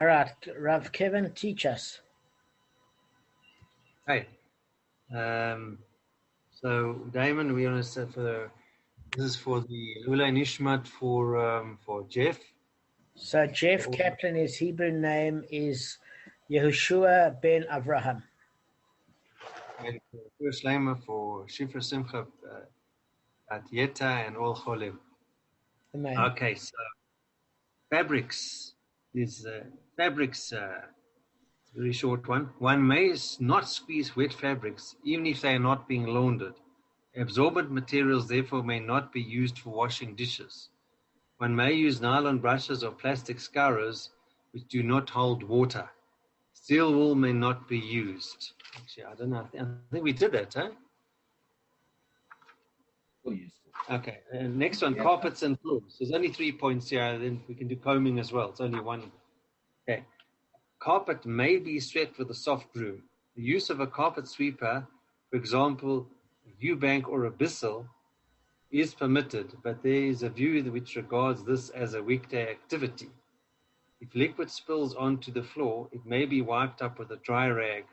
All right, Rav Kevin, teach us. Hey. So, Damon, we want to say this is for the Ulay Nishmat for Jeff. So Jeff Kaplan, his Hebrew name is Yehoshua ben Avraham. And first Lema for Shifra Simcha at Yeta and all Cholim. Amen. Okay, so fabrics. These fabrics, very short one. One may not squeeze wet fabrics, even if they are not being laundered. Absorbent materials, therefore, may not be used for washing dishes. One may use nylon brushes or plastic scourers which do not hold water. Steel wool may not be used. Actually, I don't know. I think we did that, huh? We'll use it. Okay. And next one, carpets and floors. There's only 3 points here. Then we can do combing as well. It's only one. Okay. Carpet may be swept with a soft broom. The use of a carpet sweeper, for example, a U-bank or a Bissell, is permitted, but there is a view which regards this as a weekday activity. If liquid spills onto the floor, it may be wiped up with a dry rag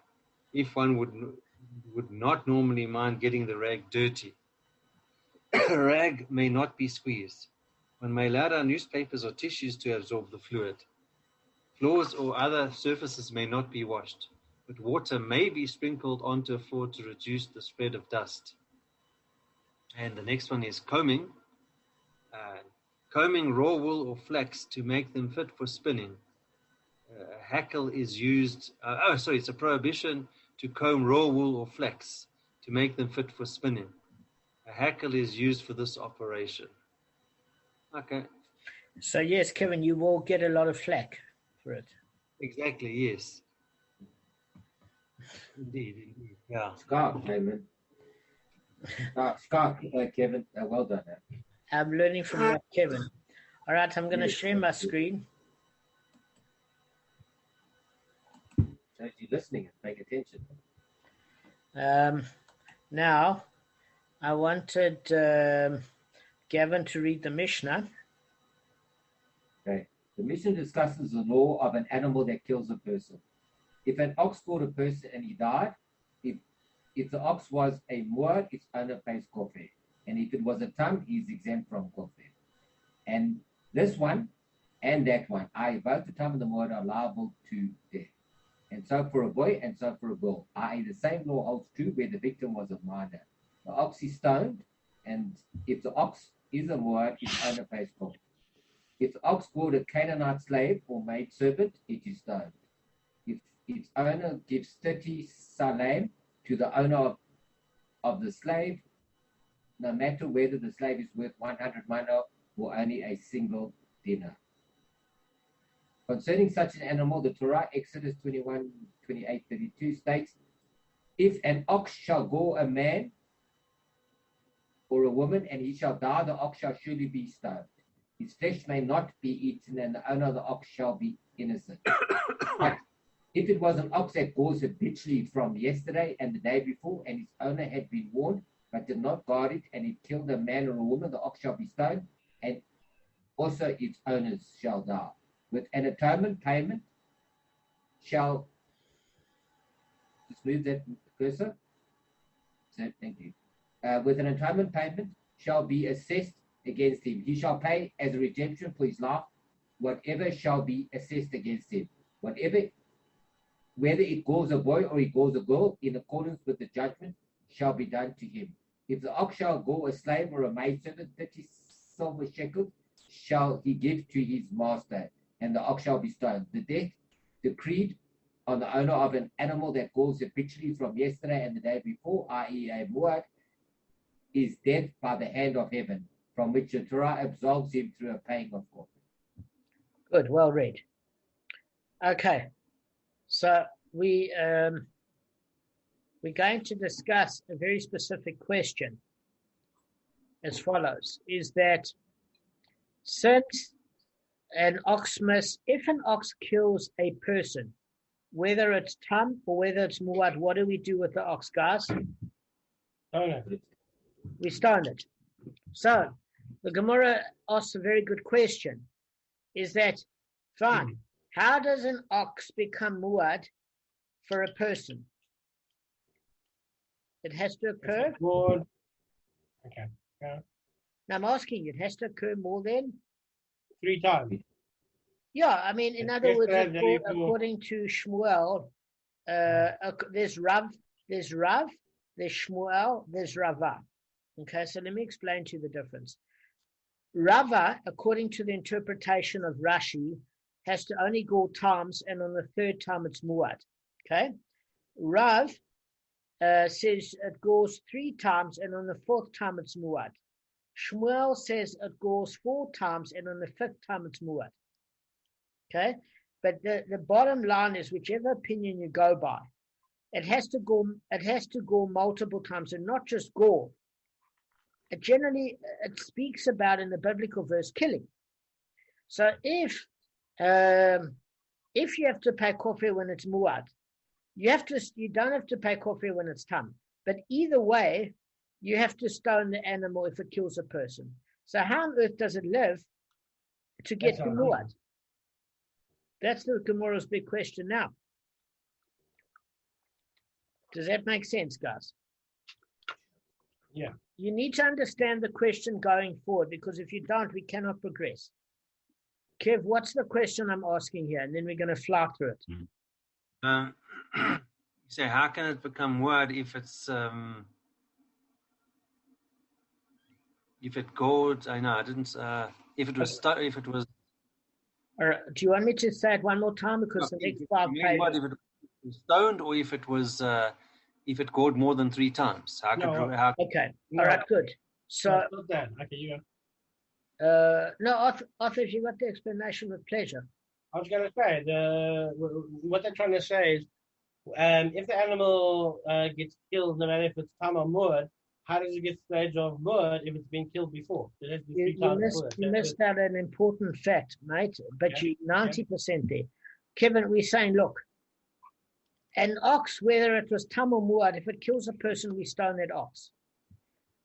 if one would not normally mind getting the rag dirty. A rag may not be squeezed. One may allow down newspapers or tissues to absorb the fluid. Floors or other surfaces may not be washed, but water may be sprinkled onto a floor to reduce the spread of dust. And the next one is combing. Combing raw wool or flax to make them fit for spinning. A hackle is used. It's a prohibition to comb raw wool or flax to make them fit for spinning. A hackle is used for this operation. Okay. So yes, Kevin, you will get a lot of flack for it. Exactly. Yes. Indeed. Yeah. Scott, Damon. Scott, Kevin, well done. I'm learning from Kevin. All right, I'm going to share my screen. So you're listening and paying attention. Now, I wanted Gavin to read the Mishnah. Okay. The Mishnah discusses the law of an animal that kills a person. If an ox killed a person and he died, if the ox was a muad, its owner pays kofir. And if it was a tam, he's exempt from kofir. And this one and that one, both the tam and the muad are liable to death. And so for a boy and so for a girl, the same law holds true where the victim was a minor. The ox is stoned, and if the ox is a muad, its owner pays kofir. If the ox bought a Canaanite slave or maid servant, it is stoned. If its owner gives 30 salam to the owner of the slave, no matter whether the slave is worth 100 mana or only a single dinar. Concerning such an animal, the Torah, Exodus 21, 28, 32 states, if an ox shall gore a man or a woman and he shall die, the ox shall surely be stoned. His flesh may not be eaten and the owner of the ox shall be innocent. But if it was an ox that gores habitually from yesterday and the day before, and its owner had been warned but did not guard it, and it killed a man or a woman, the ox shall be stoned, and also its owners shall die. With an atonement payment shall, just move that cursor. So, thank you. With an atonement payment shall be assessed against him. He shall pay as a redemption for his life whatever shall be assessed against him. Whether it gores a boy or it gores a girl, in accordance with the judgment, shall be done to him. If the ox shall gore a slave or a maidservant, 30 silver shekels shall he give to his master, and the ox shall be stoned. The death decreed on the owner of an animal that gores habitually from yesterday and the day before, i.e. a muad, is death by the hand of heaven, from which the Torah absolves him through a paying of court. Good, well read. Okay, so we're going to discuss a very specific question as follows, is that since if an ox kills a person, whether it's tam or whether it's muad, what do we do with the ox, guys? We stone it. So the Gemara asks a very good question, is that fine, How does an ox become muad for a person? It has to occur. Okay. Yeah. Now I'm asking you, it has to occur more than 3 times. Yeah, I mean, in other words, according to Shmuel, there's Rav, there's Shmuel, there's Rava. Okay, so let me explain to you the difference. Rava, according to the interpretation of Rashi, has to only go times, and on the third time it's muad. Okay, Rav says it goes 3 times, and on the 4th time it's muad. Shmuel says it goes 4 times, and on the 5th time it's muad. Okay, but the bottom line is whichever opinion you go by, it has to go multiple times, and not just go. It speaks about in the biblical verse killing. So if you have to pay kofir when it's muad, you don't have to pay kofir when it's tam. But either way, you have to stone the animal if it kills a person. So how on earth does it live to get to muad? That's the Gemara's big question now. Does that make sense, guys? Yeah. You need to understand the question going forward, because if you don't, we cannot progress. Kev, what's the question I'm asking here? And then we're going to fly through it. You say, how can it become word if it's if it goes? I know I didn't. If it was All right. Do you want me to say it one more time? Because the next 5 pages. If it was stoned, or if it was if it gored more than 3 times. Okay. All right. Good. So. Okay, you go. No, Arthur, if you got the explanation with pleasure. I was going to say what they're trying to say is, if the animal gets killed, no matter if it's tam or mud, how does it get to the stage of mud if it's been killed before? You missed out an important fact, mate. But you 90% there. Kevin, we're saying, look, an ox, whether it was tam or muad, if it kills a person, we stone that ox.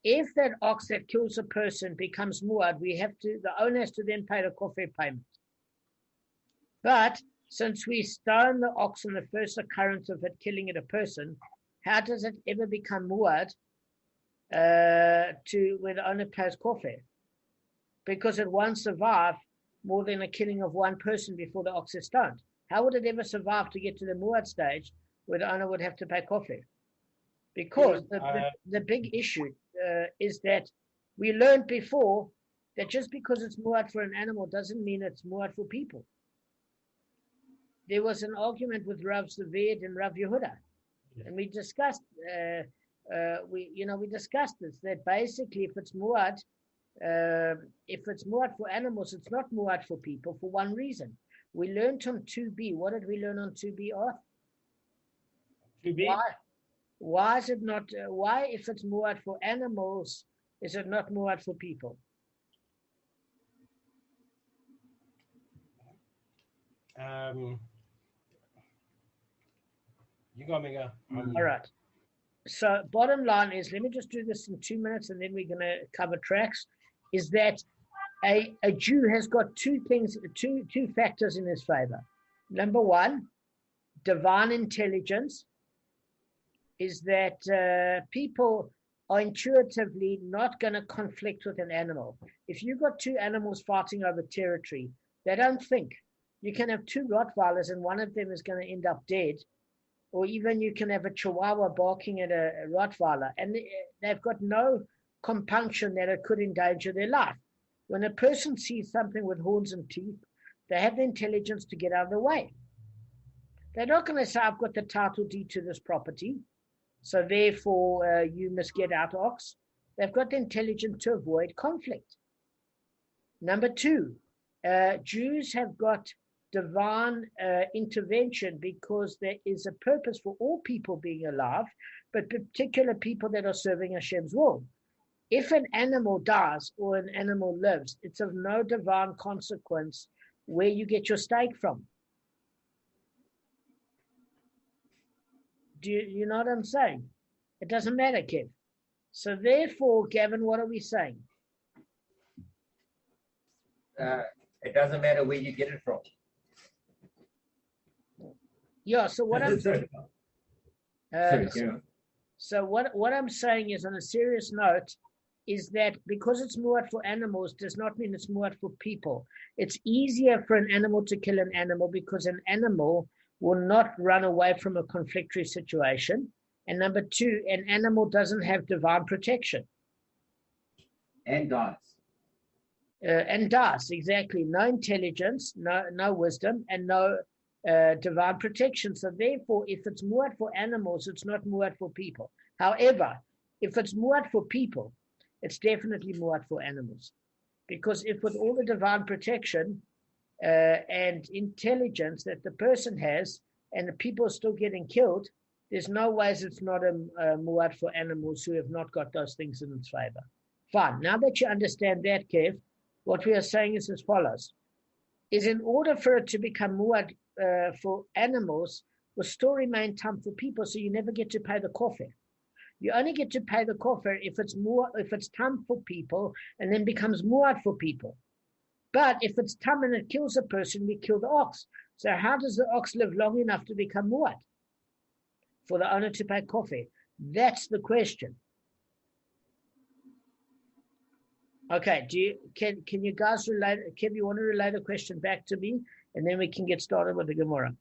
If that ox that kills a person becomes muad, the owner has to then pay the kofir payment. But since we stone the ox in the first occurrence of it killing a person, how does it ever become muad where the owner pays kofir? Because it won't survive more than a killing of 1 person before the ox is stoned. How would it ever survive to get to the muad stage where the owner would have to pay kofir? Because the big issue is that we learned before that just because it's muad for an animal doesn't mean it's muad for people. There was an argument with Rav Zaved and Rav Yehuda, and we discussed we discussed this, that basically if it's muad for animals, it's not muad for people for one reason. We learned on 2b. What did we learn on 2b, Arth? 2b? Why is it not? Why, if it's muad for animals, is it not muad for people? You got me, go. All right. So bottom line is, let me just do this in 2 minutes, and then we're going to cover tracks. Is that a Jew has got 2 factors in his favor. Number 1, divine intelligence. Is that people are intuitively not going to conflict with an animal. If you've got 2 animals fighting over territory, they don't think. You can have 2 Rottweilers and one of them is going to end up dead. Or even you can have a Chihuahua barking at a Rottweiler, and they've got no compunction that it could endanger their life. When a person sees something with horns and teeth, they have the intelligence to get out of the way. They're not going to say, I've got the title deed to this property, so therefore you must get out, ox. They've got the intelligence to avoid conflict. Number 2, Jews have got divine intervention because there is a purpose for all people being alive, but particular people that are serving Hashem's will. If an animal dies or an animal lives, it's of no divine consequence where you get your steak from. Do you know what I'm saying? It doesn't matter, Kev. So therefore, Gavin, what are we saying? It doesn't matter where you get it from. Yeah. So what I'm Sorry, carry on. so what I'm saying is, on a serious note, is that because it's muad for animals does not mean it's muad for people. It's easier for an animal to kill an animal because an animal will not run away from a conflictory situation. And number two, an animal doesn't have divine protection. And dies. And dies, exactly. No intelligence, no wisdom, and no divine protection. So therefore, if it's muad for animals, it's not muad for people. However, if it's muad for people, it's definitely muad for animals. Because if with all the divine protection and intelligence that the person has, and the people are still getting killed, there's no ways it's not a muad for animals who have not got those things in its favor. Fine. Now that you understand that, Kev, what we are saying is as follows. Is in order for it to become muad for animals, will still remain tam for people, so you never get to pay the kofir. You only get to pay the kofir if it's tam for people and then becomes muad for people. But if it's tam and it kills a person, we kill the ox. So how does the ox live long enough to become muad? For the owner to pay kofir. That's the question. Okay, can you guys relate? Kim, you want to relate a question back to me, and then we can get started with the Gemara.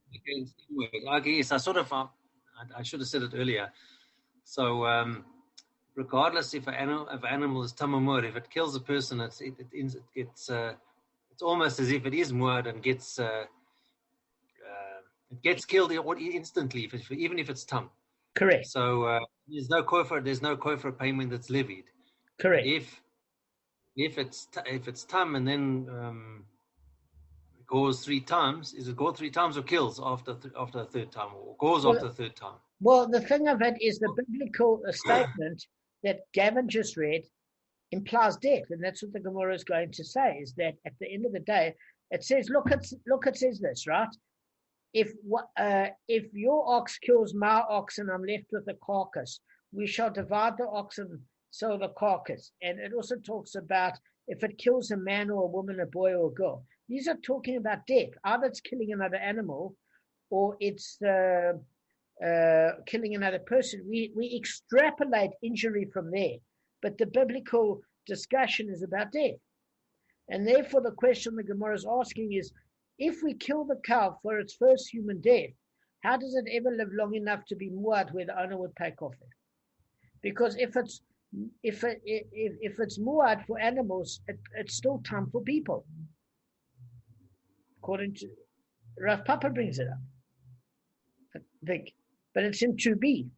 Okay, yes, I should have said it earlier. So, regardless if an animal is tam or muad, if it kills a person, it's almost as if it is muad and gets it gets killed instantly, even if it's tam. Correct. So there's no kofar payment that's levied. Correct. If it's tam and then it goes 3 times, is it go 3 times or kills after the third time, or goes after the third time? Well, the thing of it is the biblical statement that Gavin just read implies death, and that's what the Gemara is going to say. Is that at the end of the day, it says, look, it says this, right? If your ox kills my ox and I'm left with the carcass, we shall divide the ox and sell the carcass. And it also talks about if it kills a man or a woman, a boy or a girl. These are talking about death. Either it's killing another animal or it's killing another person. We extrapolate injury from there. But the biblical discussion is about death. And therefore the question the Gemara is asking is, if we kill the cow for its first human death, how does it ever live long enough to be muad where the owner would pay kofir? Because if it's muad for animals, it's still tam for people. According to Rav Papa brings it up, I think, but it's in 2b.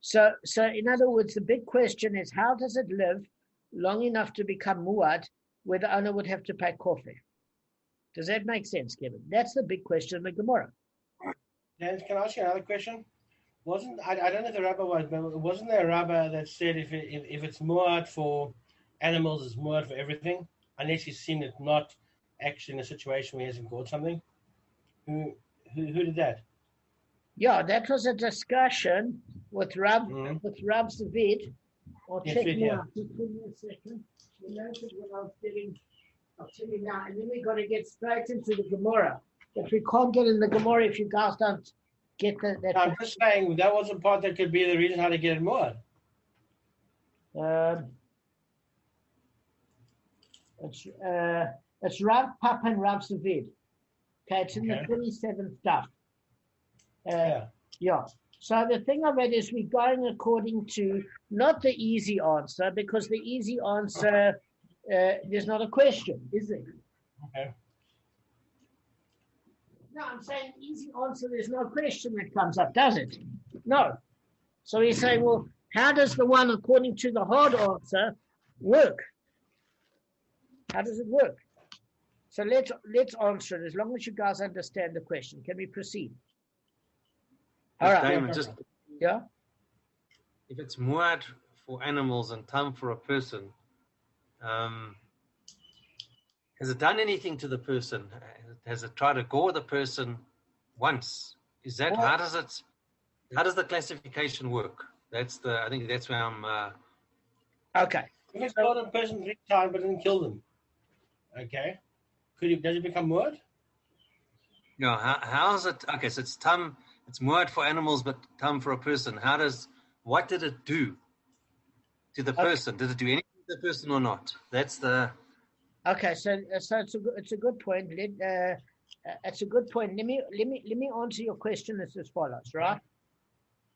So in other words, the big question is, how does it live long enough to become muad where the owner would have to pay kofir? Does that make sense, Kevin? That's the big question in the Gemara. Dan, can I ask you another question? I don't know if the rabbi was, but wasn't there a rabbi that said if it's muad for animals, it's muad for everything, unless he's seen it not actually in a situation where he hasn't caught something? Who did that? Yeah, that was a discussion with Rav Zavid. I'll check now. Just give me a second. You noted what I was getting. I'll tell you now, and then we got to get straight into the Gemara. But we can't get in the Gemara if you guys don't get that. I'm just saying that was a part that could be the reason how to get it more. It's Rav Papa and Rav Zavid. Okay, it's in the 27th stuff. Yeah. So the thing of it is we're going according to not the easy answer, because the easy answer, there's not a question, is there? Okay. No, I'm saying easy answer, there's no question that comes up, does it? No. So he's saying, well, how does the one according to the hard answer work? How does it work? So let's answer it as long as you guys understand the question. Can we proceed? All right. Damon, yeah. If it's muad for animals and tam for a person, has it done anything to the person? Has it tried to gore the person once? Is that how does the classification work? I think that's where I'm. Okay. If it's got a person 3 times but didn't kill them, okay, does it become muad? No. How is it? Okay, so it's tam. It's muad for animals, but tam for a person. What did it do to the person? Did it do anything to the person or not? That's the... Okay, so it's a good point. It's a good point. Let me answer your question as follows, right?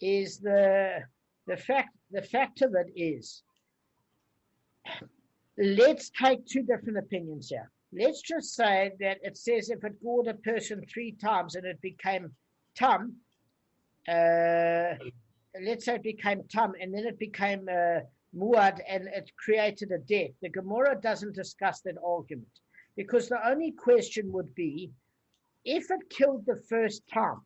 Is the fact of it is, let's take two different opinions here. Let's just say that it says if it gored a person 3 times and it became tam, let's say it became tam and then it became muad and it created a death. The Gemara doesn't discuss that argument because the only question would be, if it killed the first time,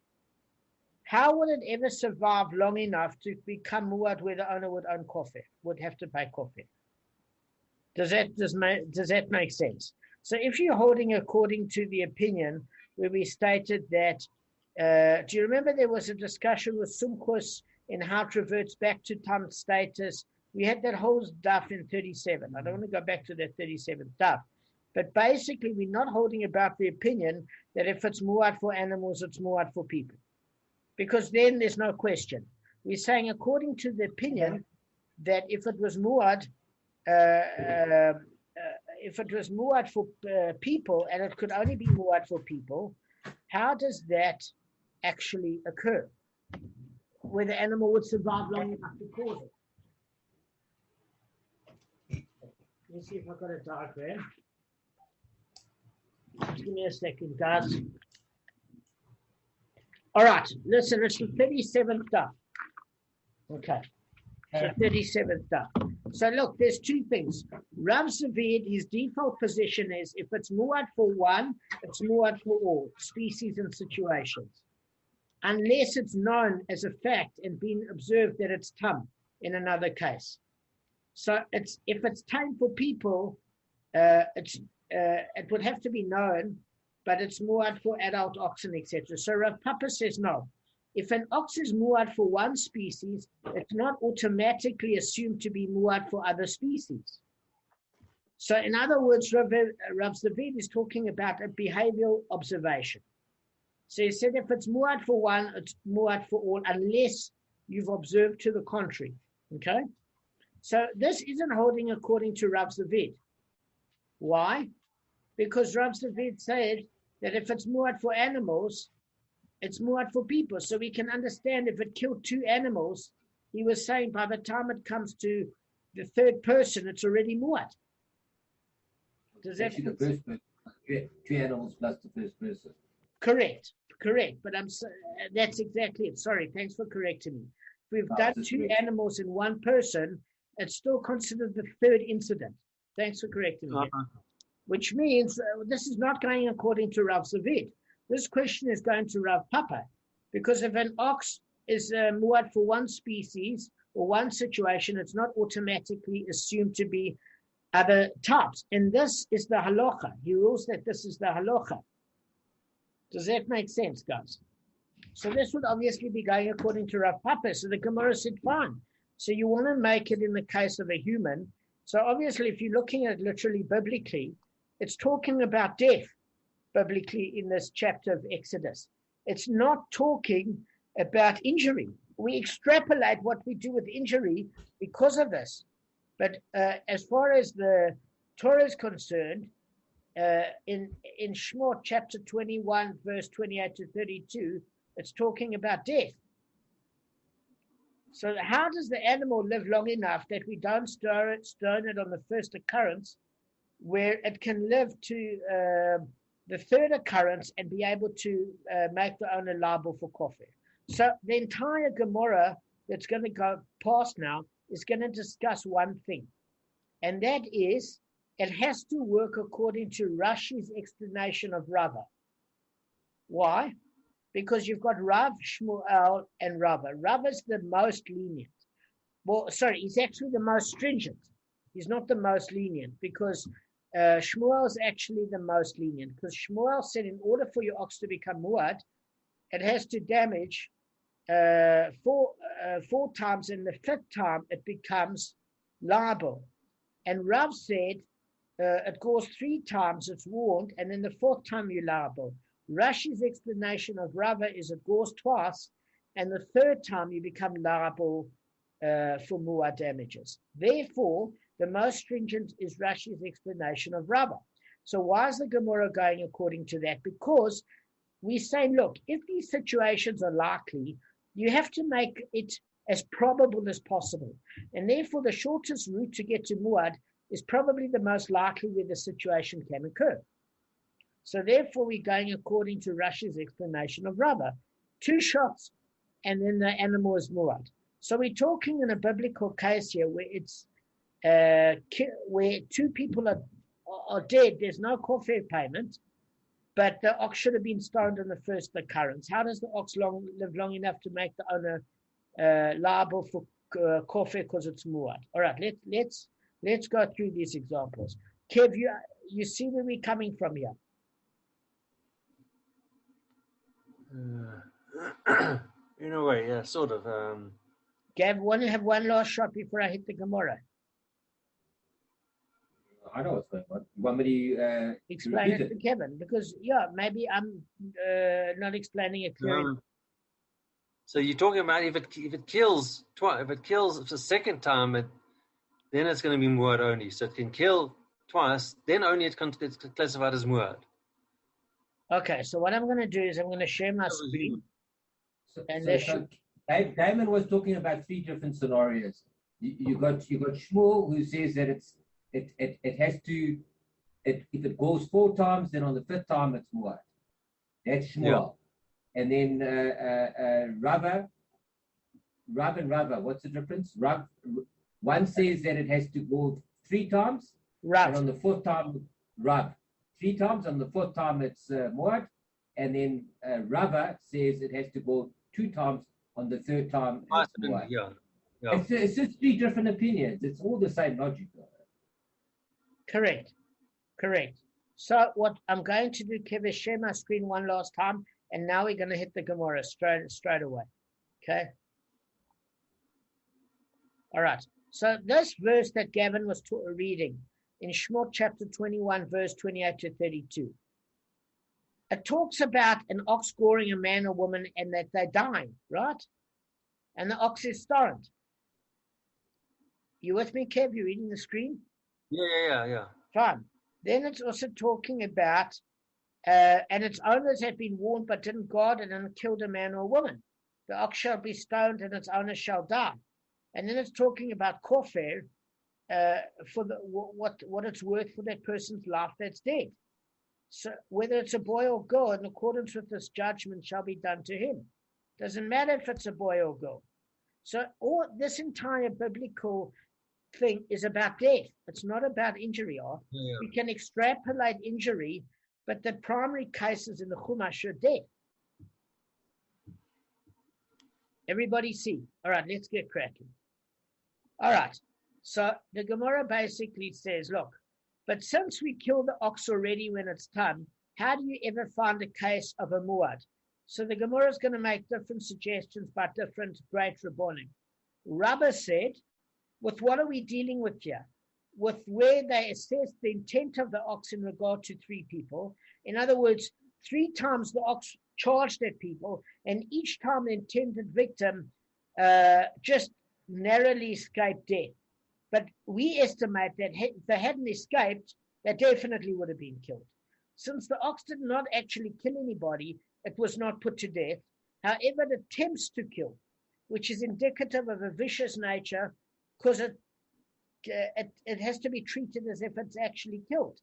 how would it ever survive long enough to become muad where the owner would own kofir, would have to pay kofir? Does that make sense? So if you're holding according to the opinion where we stated that, do you remember there was a discussion with Sumkos in how it reverts back to tam status? We had that whole daf in 37. I don't want to go back to that 37th daf. But basically, we're not holding about the opinion that if it's muad for animals, it's muad for people. Because then there's no question. We're saying according to the opinion that if it was muad, for people, and it could only be muad for people, how does that actually occur? Where the animal would survive long enough to cause it. Let me see if I've got a diagram. Just give me a second, guys. All right, listen, it's the 37th daf. Okay, so 37th daf. So look, there's two things. Rav Zavid, his default position is if it's muad for one, it's muad for all, species and situations. Unless it's known as a fact and been observed that it's tam in another case. So if it's tam for people, it would have to be known, but it's muad for adult oxen, etc. So Rav Papa says no. If an ox is muad for one species, it's not automatically assumed to be muad for other species. So in other words, Rav Zavid is talking about a behavioral observation. So he said if it's muad for one, it's muad for all, unless you've observed to the contrary. Okay? So this isn't holding according to Rav Zavid. Why? Because Rav Zavid said that if it's muad for animals, it's muad for people. So we can understand if it killed 2 animals, he was saying by the time it comes to the third person, it's already muad. Does that the first person, 2 animals plus the first person. Correct. But that's exactly it. Sorry, thanks for correcting me. If we've done 2 animals in one person, it's still considered the third incident. Thanks for correcting me. Which means this is not going according to Rav Zavid. This question is going to Rav Papa, because if an ox is muad for one species or one situation, it's not automatically assumed to be other types. And this is the halacha. He rules that this is the halacha. Does that make sense, guys? So this would obviously be going according to Rav Papa. So the Gemara said, fine. So you want to make it in the case of a human. So obviously, if you're looking at it literally biblically, it's talking about death biblically in this chapter of Exodus. It's not talking about injury. We extrapolate what we do with injury because of this. But as far as the Torah is concerned, in Shemot chapter 21, verse 28 to 32, it's talking about death. So how does the animal live long enough that we don't stone it on the first occurrence, where it can live to the third occurrence and be able to make the owner liable for kofir? So the entire Gemara that's going to go past now is going to discuss one thing, and that is it has to work according to Rashi's explanation of Rava. Why? Because you've got Rav, Shmuel, and Rava. Rava's the most lenient. Well, sorry, he's actually the most stringent. He's not the most lenient, because Shmuel's actually the most lenient, because Shmuel said in order for your ox to become muad, it has to damage 4 times, and the 5th time it becomes liable. And Rav said it goes 3 times, it's warned, and then the 4th time you're liable. Rashi's explanation of Rava is it gores twice, and the third time you become liable for muad damages. Therefore, the most stringent is Rashi's explanation of Rava. So why is the Gemara going according to that? Because we say, look, if these situations are likely, you have to make it as probable as possible. And therefore, the shortest route to get to muad is probably the most likely where the situation can occur. So therefore, we're going according to Rashi's explanation of Rava. 2 shots, and then the animal is muad. So we're talking in a biblical case here where it's where 2 people are dead. There's no kofir payment, but the ox should have been stoned in the first occurrence. How does the ox live long enough to make the owner liable for kofir because it's muad? All right, let's go through these examples. Kev, you see where we're coming from here. In a way, yeah, sort of. Gav, want to have one last shot before I hit the Gemara? I know what's going on. You want me to explain it to Kevin? Because, maybe I'm not explaining it clearly. So you're talking about if it kills twice, if it kills the second time, then it's going to be muad only. So it can kill twice, then only it's classified as muad. Okay, so what I'm going to do is I'm going to share my screen. Damon was talking about 3 different scenarios. You got Shmuel who says that it has to if it goes 4 times, then on the 5th time it's muad. That's Shmuel. Yeah. And then Rava, and Rava, what's the difference? One says that it has to go 3 times, and on the 4th time, Rav. 3 times, on the 4th time it's muad, and then Rava says it has to go 2 times, on the 3rd time it's muad. Yeah. It's just 3 different opinions. It's all the same logic. Correct. So what I'm going to do, Kev, is share my screen one last time, and now we're going to hit the Gemara straight away. Okay? All right. So this verse that Gavin was reading in Shemot chapter 21, verse 28 to 32, it talks about an ox goring a man or woman and that they're dying, right? And the ox is stoned. You with me, Kev? You reading the screen? Yeah. Fine. Then it's also talking about, and its owners have been warned but didn't guard it and killed a man or woman. The ox shall be stoned and its owner shall die. And then it's talking about kofir for what it's worth for that person's life that's dead. So whether it's a boy or girl, in accordance with this judgment shall be done to him. Doesn't matter if it's a boy or girl. So all this entire biblical thing is about death. It's not about injury. Yeah. We can extrapolate injury, but the primary cases in the Chumash are death. Everybody see? All right, let's get cracking. All right, so the Gemara basically says, look, but since we kill the ox already when it's time, how do you ever find a case of a muad? So the Gemara is going to make different suggestions by different great rabbonim. Rabba said, with what are we dealing with here? With where they assess the intent of the ox in regard to 3 people. In other words, 3 times the ox charged at people, and each time the intended victim just narrowly escaped death. But we estimate that if they hadn't escaped, they definitely would have been killed. Since the ox did not actually kill anybody, it was not put to death. However, it attempts to kill, which is indicative of a vicious nature, because it has to be treated as if it's actually killed.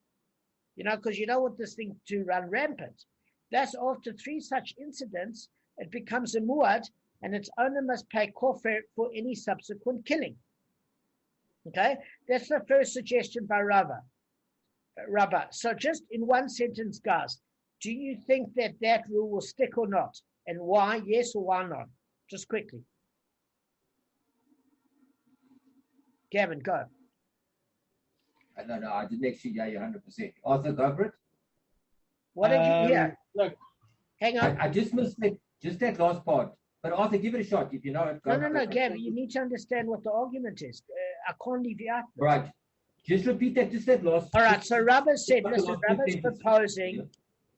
Because you don't want this thing to run rampant. Thus, after 3 such incidents, it becomes a muad, and its owner must pay kofir for any subsequent killing. Okay, that's the first suggestion by Rabba. So just in one sentence, guys, do you think that rule will stick or not? And why, yes or why not? Just quickly. Gavin, go. I don't know. I didn't actually hear you 100%. Arthur, go for it. What did you hear? Look, hang on. I just missed that last part. But Arthur, give it a shot if you know it. No, Gavin, you need to understand what the argument is. I can't leave you out. Right. Just repeat that. Just that last. All right. So Rabba said, listen, Rabba's proposing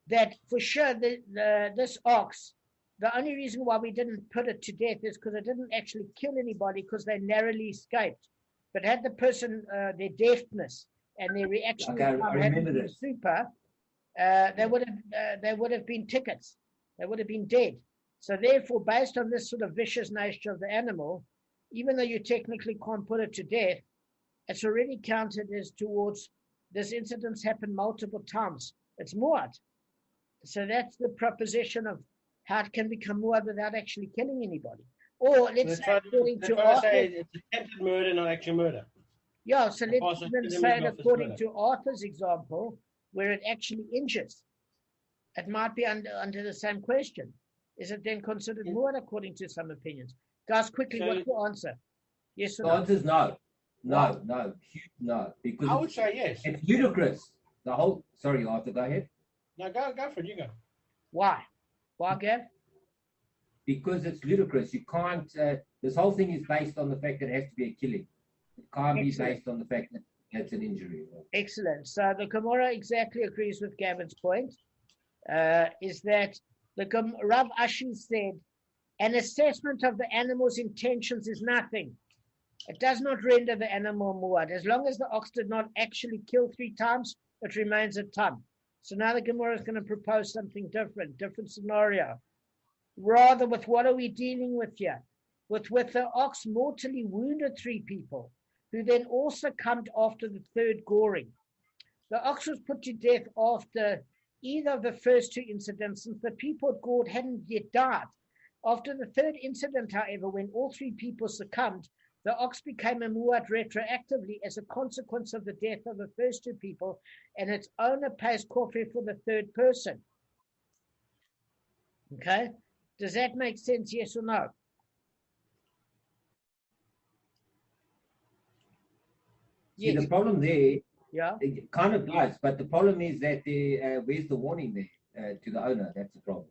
that for sure this ox, the only reason why we didn't put it to death is because it didn't actually kill anybody because they narrowly escaped. But had the person their deafness and their reaction time hadn't been super, they would have been tickets. They would have been dead. So therefore, based on this sort of vicious nature of the animal, even though you technically can't put it to death, it's already counted as towards this incident's happened multiple times. It's muad. So that's the proposition of how it can become muad without actually killing anybody. Or let's say according to Arthur, it's attempted murder, not actual murder. Yeah, so let's even say it according to Arthur's example, where it actually injures. It might be under the same question. Is it then considered muad according to some opinions? Guys, quickly, what's your answer? Yes or no? The answer is no. No. Because I would say yes. It's ludicrous. The whole. Sorry, Arthur, go ahead. No, go for it. You go. Why? Why, Gav? Because it's ludicrous. You can't. This whole thing is based on the fact that it has to be a killing. It can't be based on the fact that it's an injury. Excellent. So the Gemara exactly agrees with Gavin's point. Is that the Rav Ashi said, an assessment of the animal's intentions is nothing. It does not render the animal muad. As long as the ox did not actually kill 3 times, it remains a ton. So now the Gemara is going to propose something different scenario. Rather, with what are we dealing with here? With the ox mortally wounded 3 people, who then also succumbed after the 3rd goring. The ox was put to death after either of the first 2 incidents, since the people it gored hadn't yet died. After the 3rd incident, however, when all 3 people succumbed, the ox became a muad retroactively as a consequence of the death of the first 2 people, and its owner pays kofir for the 3rd person. Okay? Does that make sense, yes or no? Yes. See, the problem there, yeah, it kind of does, but the problem is that where's the warning there to the owner? That's the problem.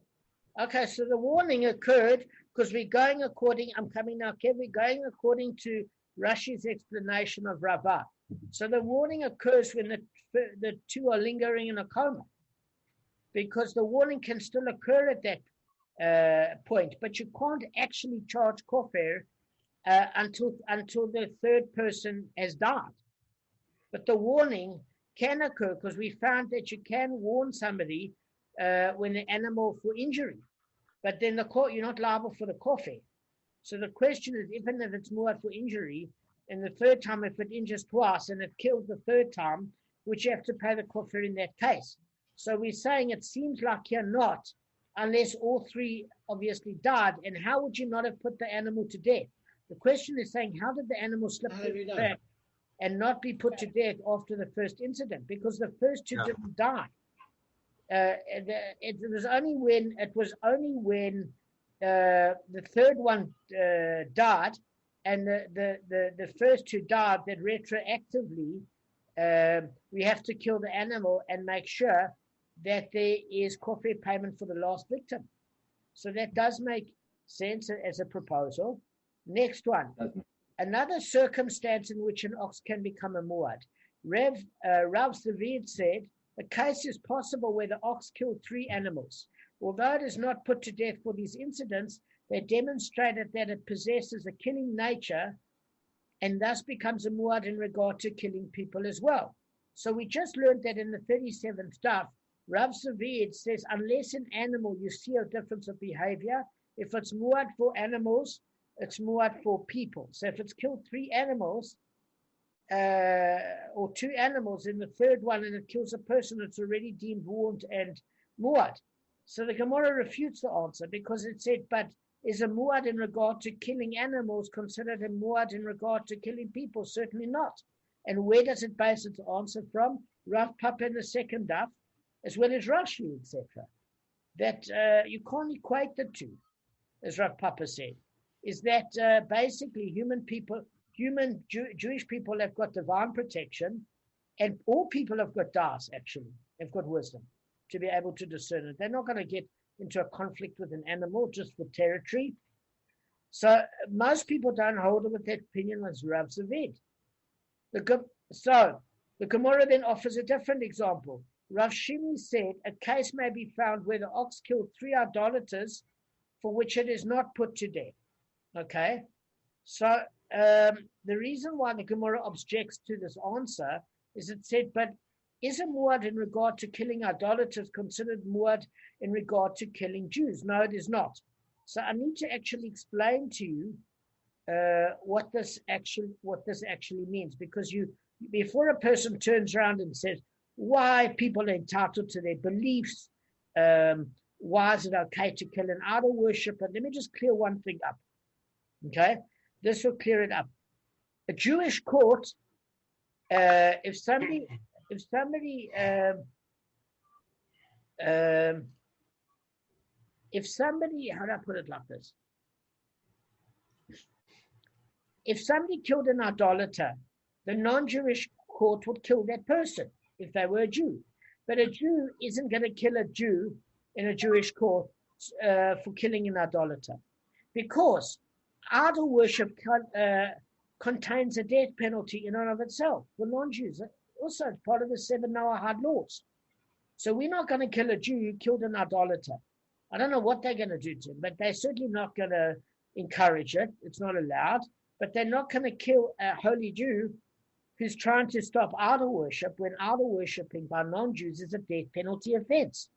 Okay, so the warning occurred because we're going according, I'm coming now, Kev, we're going according to Rashi's explanation of Rabbah. So the warning occurs when the 2 are lingering in a coma, because the warning can still occur at that point, but you can't actually charge kofir until the 3rd person has died. But the warning can occur because we found that you can warn somebody when the animal for injury, but then you're not liable for the kofir. So the question is, even if it's muad for injury, and the 3rd time, if it injures twice and it kills the 3rd time, which you have to pay the kofir in that case. So we're saying it seems like you're not, unless all 3 obviously died. And how would you not have put the animal to death? The question is saying, how did the animal slip back and not be put to death after the 1st incident? Because the first 2 didn't die. It was only when the 3rd one died and the first 2 died that retroactively we have to kill the animal and make sure that there is kofir payment for the last victim. So that does make sense as a proposal. Next one. Another circumstance in which an ox can become a muad. Rav Savid said, a case is possible where the ox killed 3 animals. Although it is not put to death for these incidents, they demonstrated that it possesses a killing nature and thus becomes a muad in regard to killing people as well. So we just learned that in the 37th daf, Rav Savid says, unless an animal you see a difference of behavior, if it's muad for animals, it's muad for people. So if it's killed 3 animals, or 2 animals in the 3rd one and it kills a person, it's already deemed warned and muad. So the Gemara refutes the answer because it said, but is a muad in regard to killing animals considered a muad in regard to killing people? Certainly not. And where does it base its answer from? Rav Papa in the 2nd daf, as well as Rashi, etc. That you can't equate the 2, as Rav Papa said, is that basically Jewish people have got divine protection, and all people have got das, actually, have got wisdom to be able to discern it. They're not going to get into a conflict with an animal just for territory. So most people don't hold it with that opinion as Rav Zavid. So the Gemara then offers a different example. Rav Shimi said, a case may be found where the ox killed 3 idolaters for which it is not put to death. Okay? So the reason why the Gemara objects to this answer is it said, but is a muad in regard to killing idolaters considered muad in regard to killing Jews? No, it is not. So I need to actually explain to you what this actually means, because before a person turns around and says why people are entitled to their beliefs, why is it okay to kill an idol worshiper? Let me just clear one thing up. Okay, this will clear it up. A Jewish court, if somebody, how do I put it like this? If somebody killed an idolater, the non-Jewish court would kill that person if they were a Jew. But a Jew isn't going to kill a Jew in a Jewish court for killing an idolater, because idol worship contains a death penalty in and of itself for non-Jews. Also, it's part of the 7 Noahide laws. So we're not going to kill a Jew who killed an idolater. I don't know what they're going to do to him, but they're certainly not going to encourage it. It's not allowed. But they're not going to kill a holy Jew who's trying to stop idol worship, when idol worshipping by non-Jews is a death penalty offense.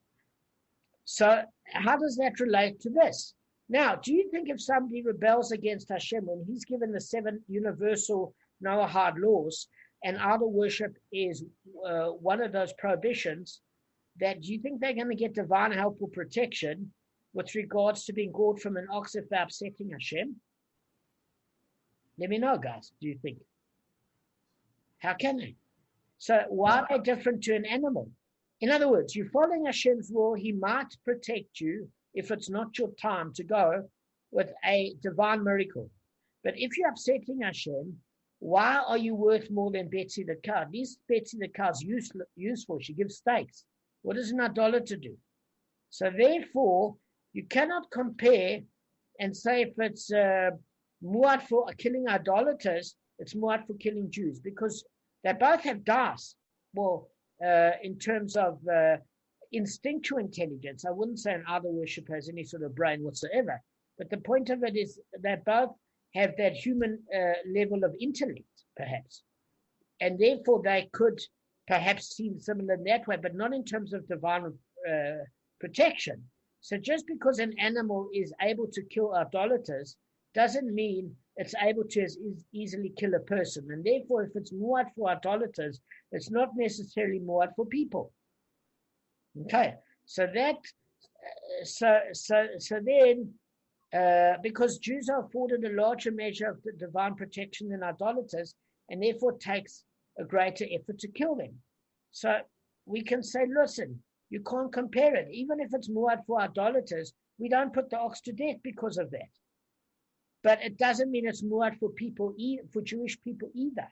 So how does that relate to this? Now, do you think if somebody rebels against Hashem when he's given the 7 universal Noahide laws, and idol worship is one of those prohibitions, that do you think they're going to get divine help or protection with regards to being gored from an ox if they're upsetting Hashem? Let me know, guys. Do you think? How can they? So why are they different to an animal? In other words, you're following Hashem's law. He might protect you if it's not your time to go with a divine miracle. But if you're upsetting Hashem, why are you worth more than Betsy the cow? At least Betsy the cow's useful. She gives steaks. What does an idolater do? So therefore, you cannot compare and say if it's muad for killing idolaters, it's muad for killing Jews, because they both have das. Well, in terms of instinctual intelligence, I wouldn't say an idol worshiper has any sort of brain whatsoever. But the point of it is they both have that human level of intellect, perhaps. And therefore they could perhaps seem similar in that way, but not in terms of divine protection. So just because an animal is able to kill idolaters doesn't mean it's able to as easily kill a person. And therefore, if it's muad for idolaters, it's not necessarily muad for people. Okay, so that, so then, because Jews are afforded a larger measure of divine protection than idolaters, and therefore takes a greater effort to kill them. So we can say, listen, you can't compare it. Even if it's muad for idolaters, we don't put the ox to death because of that. But it doesn't mean it's muad for people, for Jewish people either.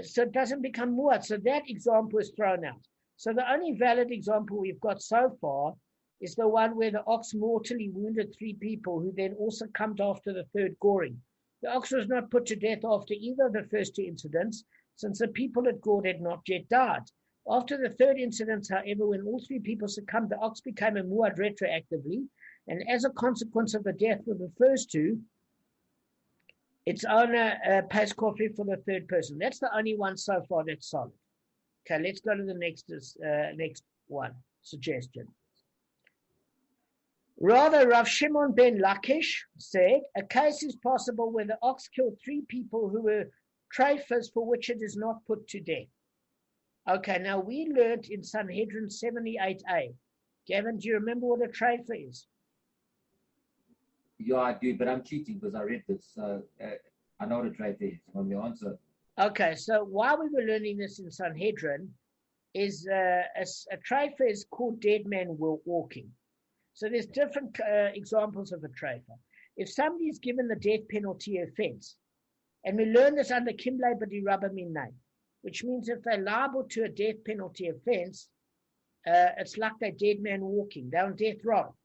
So it doesn't become muad. So that example is thrown out. So the only valid example we've got so far is the one where the ox mortally wounded 3 people, who then also succumbed after the 3rd goring. The ox was not put to death after either of the first 2 incidents, since the people it gored had not yet died. After the 3rd incident, however, when all 3 people succumbed, the ox became a muad retroactively, and as a consequence of the death of the first 2, its owner pays kofir for the 3rd person. That's the only one so far that's solid. Okay, let's go to the next one. Suggestion. Rather, Rav Shimon ben Lakish said, a case is possible where the ox killed 3 people who were treifas for which it is not put to death. Okay, now we learned in Sanhedrin 78a. Gavin, do you remember what a treifa is? Yeah, I do, but I'm cheating because I read this. I know what a treifa is. On the answer. Okay, so while we were learning this in Sanhedrin, is a treifa is called dead man walking. So there's different examples of a treifa. If somebody is given the death penalty offense, and we learn this under Kimle B'di Rabba Minay, which means if they're liable to a death penalty offense, it's like they're dead man walking. They're on death row.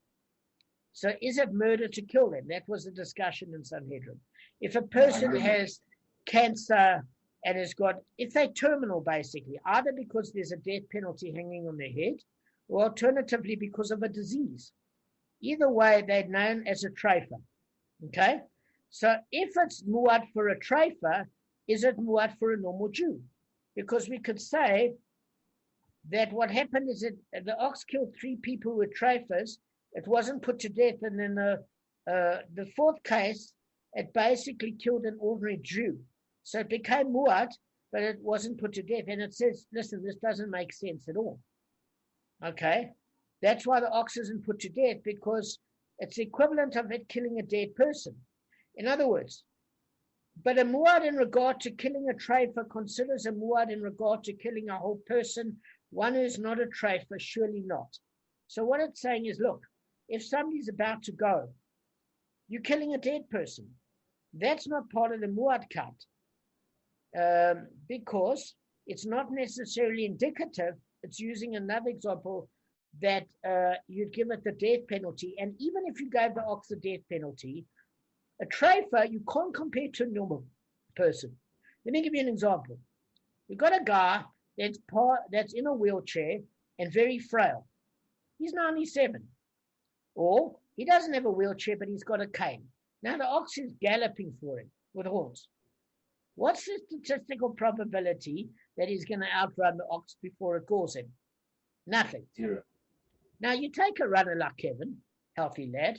So is it murder to kill them? That was the discussion in Sanhedrin. If a person has cancer and has got, if they're terminal basically, either because there's a death penalty hanging on their head, or alternatively because of a disease. Either way, they're known as a treifa. Okay? So if it's muad for a treifa, is it muad for a normal Jew? Because we could say that what happened is that the ox killed 3 people with treifas, it wasn't put to death, and then the fourth case, it basically killed an ordinary Jew. So it became muad, but it wasn't put to death. And it says, listen, this doesn't make sense at all. Okay? That's why the ox isn't put to death, because it's the equivalent of it killing a dead person. In other words, but a muad in regard to killing a treifa considers a muad in regard to killing a whole person, one who's not a treifa, surely not. So what it's saying is, look, if somebody's about to go, you're killing a dead person. That's not part of the muad cut, because it's not necessarily indicative. It's using another example that you'd give it the death penalty. And even if you gave the ox the death penalty, a treifa, you can't compare to a normal person. Let me give you an example. We've got a guy that's in a wheelchair and very frail. He's 97. Or he doesn't have a wheelchair, but he's got a cane. Now the ox is galloping for him with a horse. What's the statistical probability that he's going to outrun the ox before it gores him? Nothing. 0. Now you take a runner like Kevin, healthy lad,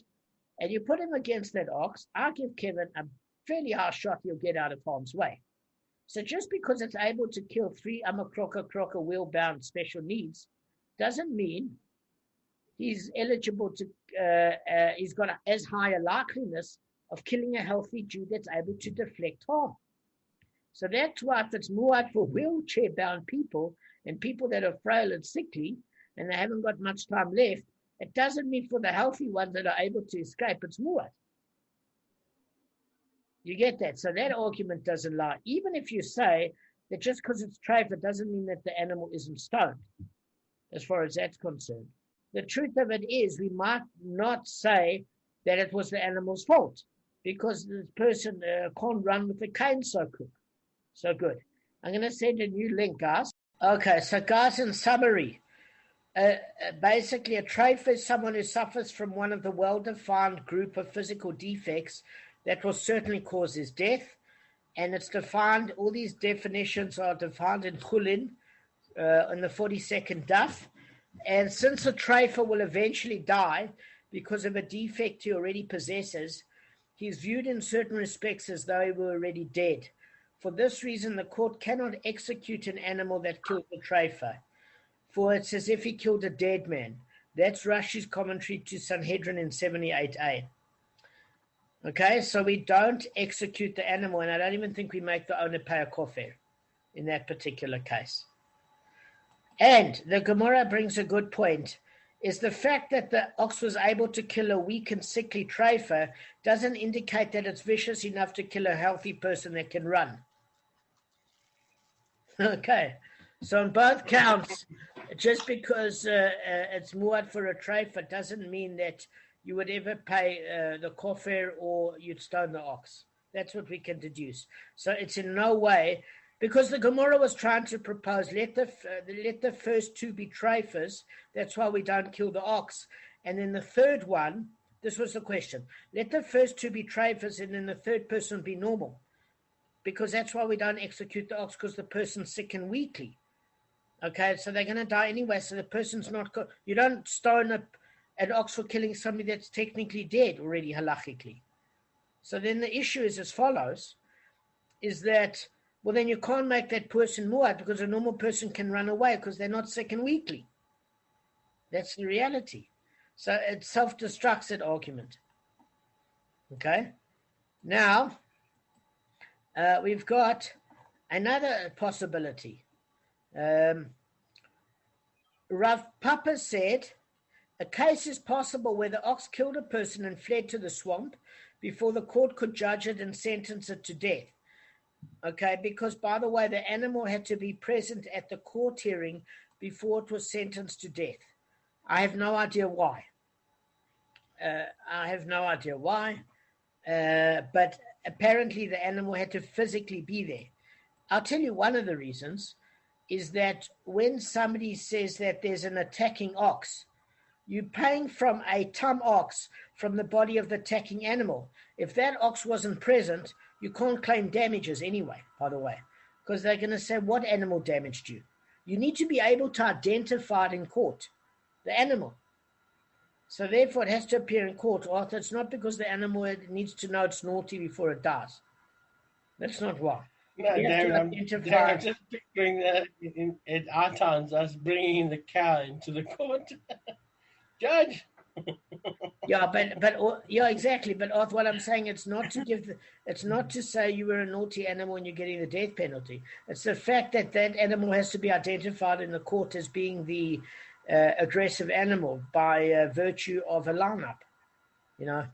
and you put him against that ox. I give Kevin a fairly high shot he'll get out of harm's way. So just because it's able to kill 3 crocker wheel-bound special needs doesn't mean he's eligible to, he's got as high a likeliness of killing a healthy Jew that's able to deflect harm. So that's why if it's muad for wheelchair-bound people and people that are frail and sickly and they haven't got much time left, it doesn't mean for the healthy ones that are able to escape, it's muad. You get that? So that argument doesn't lie. Even if you say that just because it's treifa doesn't mean that the animal isn't stoned, as far as that's concerned. The truth of it is we might not say that it was the animal's fault because this person can't run with a cane so good. I'm going to send a new link, guys. Okay, so guys, in summary, basically a treifa is someone who suffers from one of the well-defined group of physical defects that will certainly cause his death. And it's defined, all these definitions are defined in Chulin, in the 42nd daf. And since a treifa will eventually die because of a defect he already possesses, he's viewed in certain respects as though he were already dead. For this reason, the court cannot execute an animal that killed the treifa, for it's as if he killed a dead man. That's Rashi's commentary to Sanhedrin in 78a. Okay, so we don't execute the animal, and I don't even think we make the owner pay a kofar in that particular case. And the Gemara brings a good point, is the fact that the ox was able to kill a weak and sickly treifa doesn't indicate that it's vicious enough to kill a healthy person that can run. Okay, so on both counts, just because it's muad for a treifa doesn't mean that you would ever pay the kofar or you'd stone the ox. That's what we can deduce. So it's in no way, because the Gemara was trying to propose, let the first 2 be treifas, that's why we don't kill the ox. And then the third one, this was the question, let the first 2 be treifas and then the third person be normal. Because that's why we don't execute the ox, because the person's sick and weakly. Okay, so they're going to die anyway, so the person's not, you don't stone an ox for killing somebody that's technically dead already, halachically. So then the issue is as follows, is that, well, then you can't make that person muad because a normal person can run away because they're not sick and weakly. That's the reality. So it self-destructs that argument. Okay? Now, we've got another possibility. Rav Papa said, a case is possible where the ox killed a person and fled to the swamp before the court could judge it and sentence it to death. Okay, because, by the way, the animal had to be present at the court hearing before it was sentenced to death. I have no idea why. But apparently the animal had to physically be there. I'll tell you one of the reasons is that when somebody says that there's an attacking ox, you're paying from a tom ox from the body of the attacking animal. If that ox wasn't present, you can't claim damages anyway, by the way, because they're going to say, what animal damaged you? You need to be able to identify it in court, the animal. So therefore, it has to appear in court. Arthur, it's not because the animal needs to know it's naughty before it dies. That's not why. No, Darren, I'm just picturing that in our times, us bringing the cow into the court. Judge. Yeah, yeah, exactly. But Arthur, what I'm saying, it's not to say you were a naughty animal and you're getting the death penalty. It's the fact that that animal has to be identified in the court as being the aggressive animal by virtue of a lineup. You know,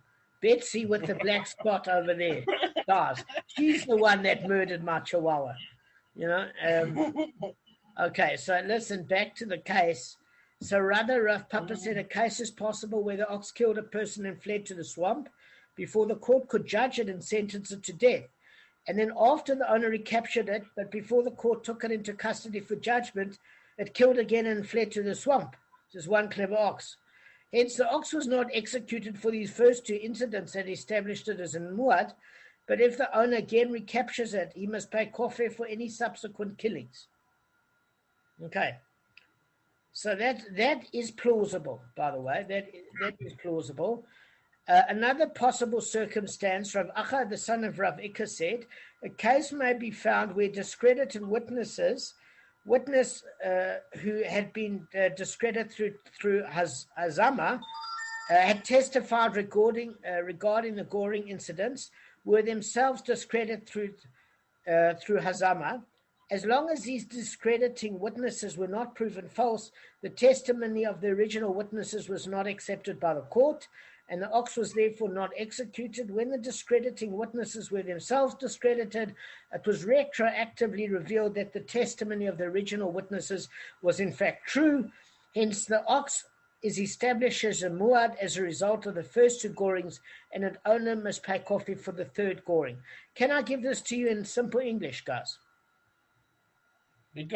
Betsy with the black spot over there, guys, she's the one that murdered my chihuahua. You know. Okay, so listen, back to the case. So rather, Rav Papa said a case is possible where the ox killed a person and fled to the swamp before the court could judge it and sentence it to death. And then after the owner recaptured it, but before the court took it into custody for judgment, it killed again and fled to the swamp. This is one clever ox. Hence, the ox was not executed for these first two incidents that established it as a muad, but if the owner again recaptures it, he must pay kofeh for any subsequent killings. Okay. So that is plausible, by the way. That is plausible. Another possible circumstance, Rav Acha, the son of Rav Ika, said, a case may be found where discredited witness who had been discredited through Hazama had testified regarding the goring incidents, were themselves discredited through Hazama. As long as these discrediting witnesses were not proven false, the testimony of the original witnesses was not accepted by the court, and the ox was therefore not executed. When the discrediting witnesses were themselves discredited, it was retroactively revealed that the testimony of the original witnesses was in fact true. Hence, the ox is established as a muad as a result of the first two gorings, and an owner must pay kofeh for the third goring. Can I give this to you in simple English, guys?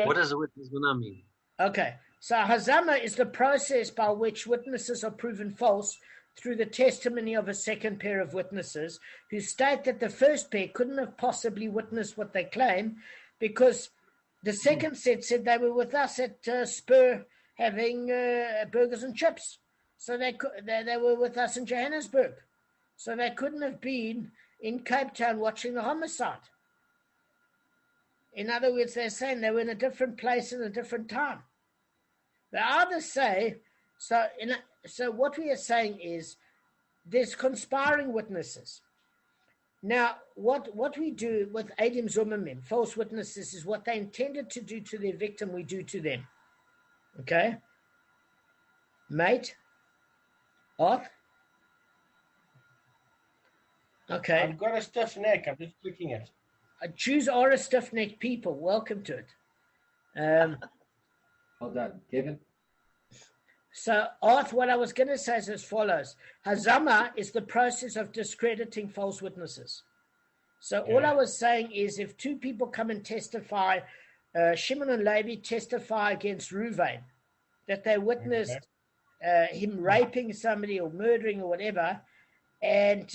What does a witness gonna mean? Okay, so hazama is the process by which witnesses are proven false through the testimony of a second pair of witnesses who state that the first pair couldn't have possibly witnessed what they claim because the second set said they were with us at Spur having burgers and chips. So they were with us in Johannesburg. So they couldn't have been in Cape Town watching the homicide. In other words, they're saying they were in a different place in a different time. They either say, so what we are saying is there's conspiring witnesses. Now, what we do with Adim Zumamim, false witnesses, is what they intended to do to their victim, we do to them. Okay? Mate? Off? Okay. I've got a stiff neck. I'm just clicking it. Jews are a stiff-necked people. Welcome to it. Well done, Kevin. So, Arth, what I was going to say is as follows. Hazama is the process of discrediting false witnesses. So all I was saying is if two people come and testify, Shimon and Levi testify against Ruvain, that they witnessed him raping somebody or murdering or whatever, and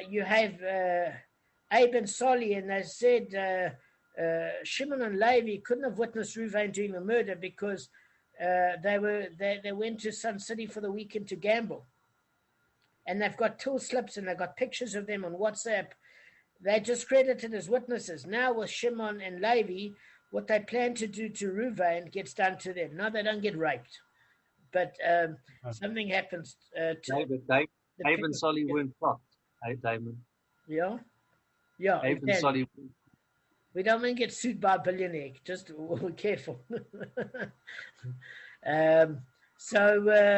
you have Abe and Soli, and they said Shimon and Levi couldn't have witnessed Ruvain doing the murder because they went to Sun City for the weekend to gamble, and they've got till slips and they've got pictures of them on WhatsApp. They're discredited as witnesses. Now with Shimon and Levi, what they plan to do to Ruvain gets done to them. No, they don't get raped, but something happens to Abe and Soli weren't fucked. Hey, Damon. Yeah. Abe and Soli. We don't want to get sued by a billionaire. Just we're careful. So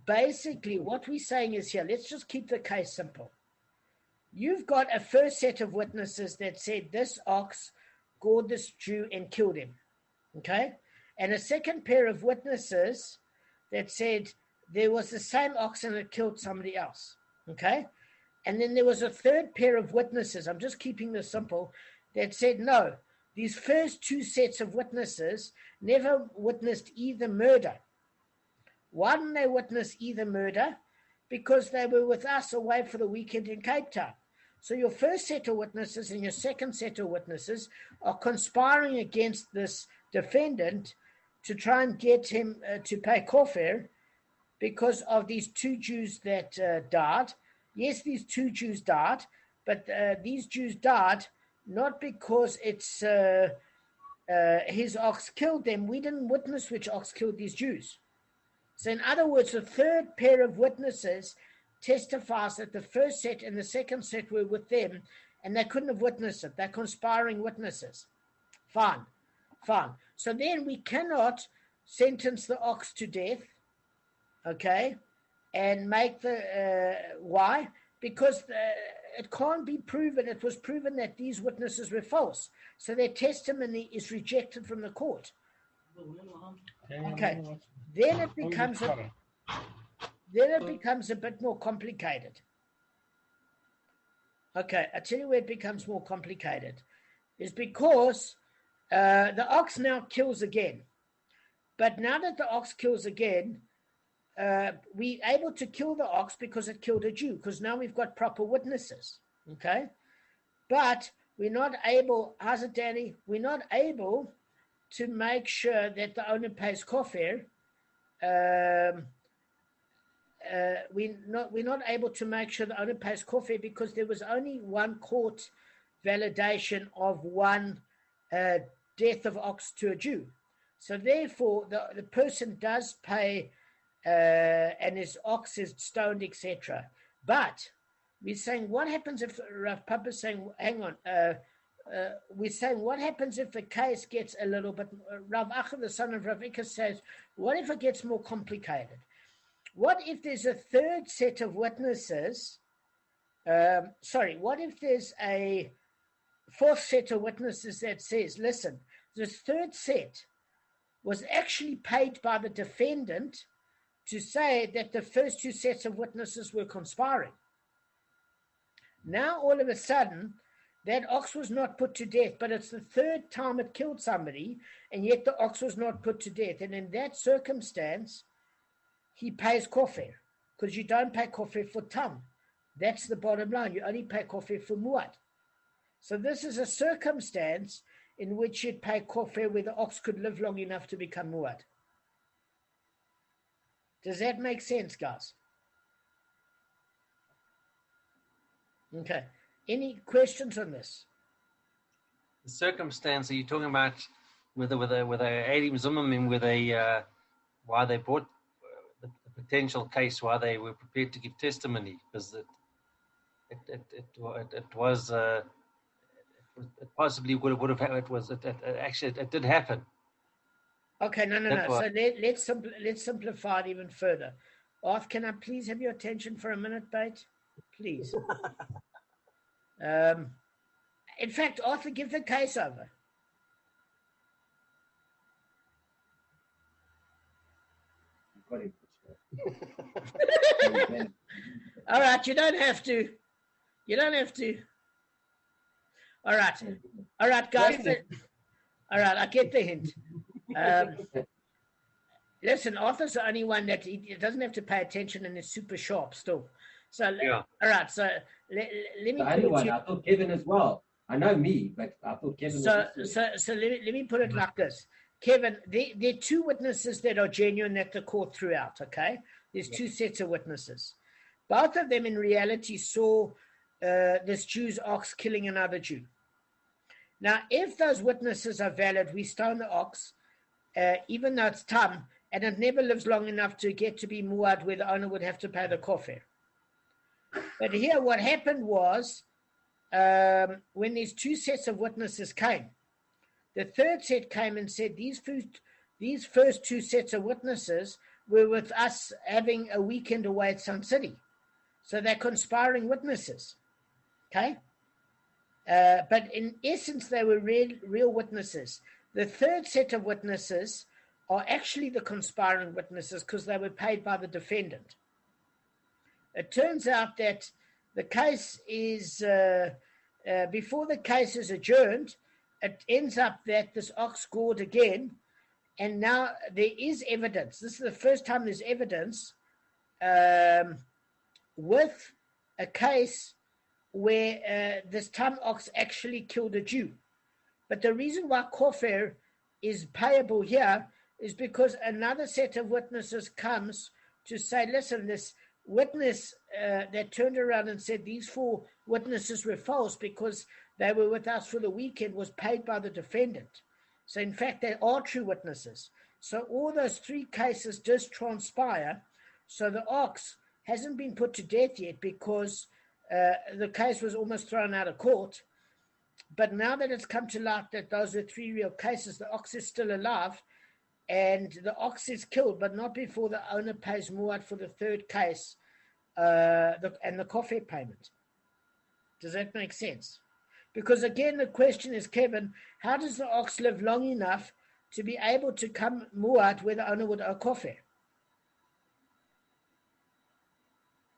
basically what we're saying is here, let's just keep the case simple. You've got a first set of witnesses that said this ox gored this Jew and killed him. Okay? And a second pair of witnesses that said there was the same ox and it killed somebody else. Okay? And then there was a third pair of witnesses, I'm just keeping this simple, that said, no, these first two sets of witnesses never witnessed either murder. Why didn't they witness either murder? Because they were with us away for the weekend in Cape Town. So your first set of witnesses and your second set of witnesses are conspiring against this defendant to try and get him to pay kofar because of these two Jews that died. Yes, these two Jews died, but these Jews died not because it's his ox killed them. We didn't witness which ox killed these Jews. So in other words, the third pair of witnesses testifies that the first set and the second set were with them, and they couldn't have witnessed it. They're conspiring witnesses. Fine. So then we cannot sentence the ox to death, okay, and make the, why? Because it can't be proven. It was proven that these witnesses were false. So their testimony is rejected from the court. Okay. Then it becomes a bit more complicated. Okay, I tell you where it becomes more complicated. Is because the ox now kills again. But now that the ox kills again, we're able to kill the ox because it killed a Jew, because now we've got proper witnesses. Okay? But we're not able, how's it, Danny? We're not able to make sure that the owner pays kofar. We're not able to make sure the owner pays kofar because there was only one court validation of one death of ox to a Jew. So therefore, the person does pay, and his ox is stoned, etc. But we're saying, what happens if Rav Papa's saying, hang on, we're saying, what happens if the case gets a little bit, Rav Acha, the son of Rav Ika, says, what if it gets more complicated? What if there's a third set of witnesses? What if there's a fourth set of witnesses that says, listen, this third set was actually paid by the defendant to say that the first two sets of witnesses were conspiring. Now, all of a sudden, that ox was not put to death, but it's the third time it killed somebody, and yet the ox was not put to death. And in that circumstance, he pays kofar, because you don't pay kofar for tam. That's the bottom line. You only pay kofar for muad. So this is a circumstance in which you'd pay kofar where the ox could live long enough to become muad. Does that make sense, guys? Okay. Any questions on this? The circumstance are you talking about with a Adim Zimmerman, with a why they brought the potential case, why they were prepared to give testimony, because it possibly would have happened. It did happen. Okay, no. So let's simplify it even further. Arth, can I please have your attention for a minute, Bate? Please. In fact, Arthur, give the case over. All right, you don't have to. All right, guys. All right, I get the hint. Listen, Arthur's the only one that he doesn't have to pay attention and is super sharp still. So, yeah. All right, so let me the other one, I thought Kevin as well. I know me, but I thought Kevin was So let me put it like this. Kevin, there are two witnesses that are genuine that the court threw out, okay? There's two sets of witnesses. Both of them in reality saw this Jew's ox killing another Jew. Now, if those witnesses are valid, we stone the ox, even though it's tam, and it never lives long enough to get to be muad where the owner would have to pay the kofar. But here what happened was, when these two sets of witnesses came, the third set came and said, these first two sets of witnesses were with us having a weekend away at Sun City. So they're conspiring witnesses. Okay? But in essence, they were real witnesses. The third set of witnesses are actually the conspiring witnesses because they were paid by the defendant. It turns out that the case is, before the case is adjourned, it ends up that this ox gored again, and now there is evidence. This is the first time there's evidence with a case where this tam ox actually killed a Jew. But the reason why kofar is payable here is because another set of witnesses comes to say, listen, this witness that turned around and said these 4 witnesses were false because they were with us for the weekend was paid by the defendant. So in fact, they are true witnesses. So all those 3 cases just transpire. So the ox hasn't been put to death yet because the case was almost thrown out of court. But now that it's come to light that those are 3 real cases, the ox is still alive, and the ox is killed, but not before the owner pays muad for the 3rd case and the kofar payment. Does that make sense? Because again, the question is, Kevin, how does the ox live long enough to be able to come muad where the owner would owe kofar?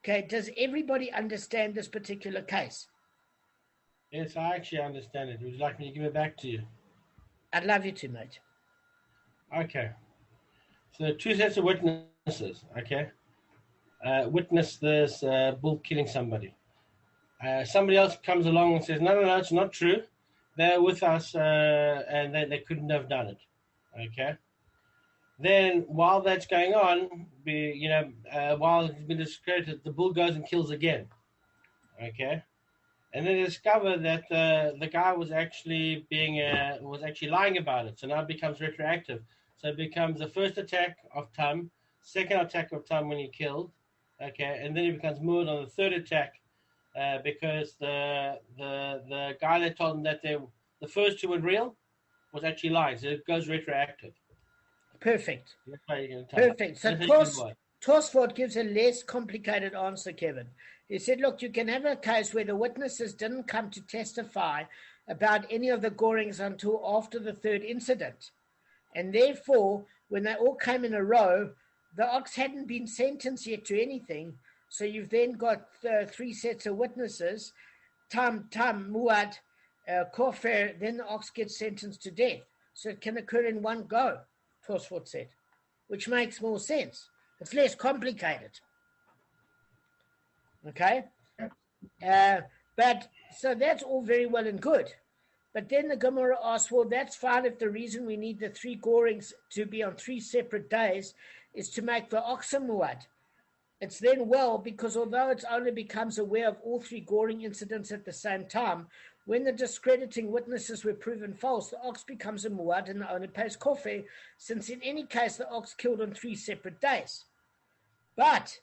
Okay, does everybody understand this particular case? Yes, I actually understand it. Would you like me to give it back to you? I'd love you to, mate. Okay. So 2 sets of witnesses, okay? Witness this bull killing somebody. Somebody else comes along and says, no, it's not true. They're with us and they couldn't have done it, okay? Then while that's going on, while it's been discredited, the bull goes and kills again, okay? And then they discover that the guy was actually lying about it. So now it becomes retroactive. So it becomes the first attack of Tam, second attack of Tam when he killed, okay, and then it becomes murder on the 3rd attack because the guy that told him that the first 2 were real was actually lying. So it goes retroactive. Perfect. That's how you're going to Perfect. So Tosfot gives a less complicated answer, Kevin. He said, look, you can have a case where the witnesses didn't come to testify about any of the gorings until after the 3rd incident. And therefore, when they all came in a row, the ox hadn't been sentenced yet to anything. So you've then got 3 sets of witnesses, tam, muad, kofar, then the ox gets sentenced to death. So it can occur in one go, Tosfot said, which makes more sense. It's less complicated. Okay? But so that's all very well and good. But then the Gemara asks, well, that's fine if the reason we need the 3 gorings to be on 3 separate days is to make the oxen muad. It's then because although it only becomes aware of all 3 goring incidents at the same time, when the discrediting witnesses were proven false, the ox becomes a muad and the owner pays kofar, since in any case the ox killed on 3 separate days. But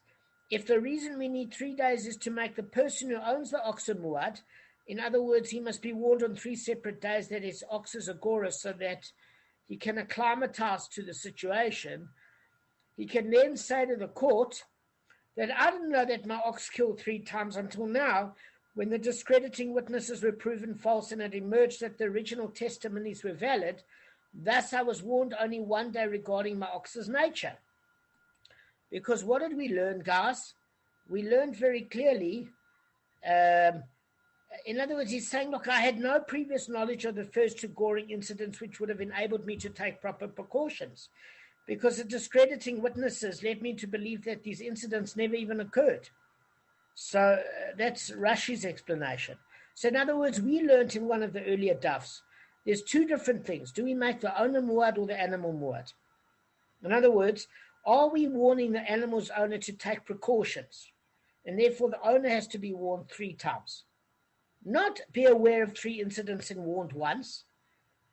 if the reason we need 3 days is to make the person who owns the ox a muad, in other words, he must be warned on 3 separate days that his ox is agora so that he can acclimatize to the situation, he can then say to the court that I didn't know that my ox killed 3 times until now, when the discrediting witnesses were proven false and it emerged that the original testimonies were valid. Thus, I was warned only 1 day regarding my ox's nature. Because what did we learn, guys? We learned very clearly. In other words, he's saying, look, I had no previous knowledge of the first 2 goring incidents which would have enabled me to take proper precautions, because the discrediting witnesses led me to believe that these incidents never even occurred. So that's Rashi's explanation. So in other words, we learned in one of the earlier dafs, there's 2 different things. Do we make the owner muad or the animal muad? In other words, are we warning the animal's owner to take precautions? And therefore the owner has to be warned 3 times. Not be aware of 3 incidents and warned once,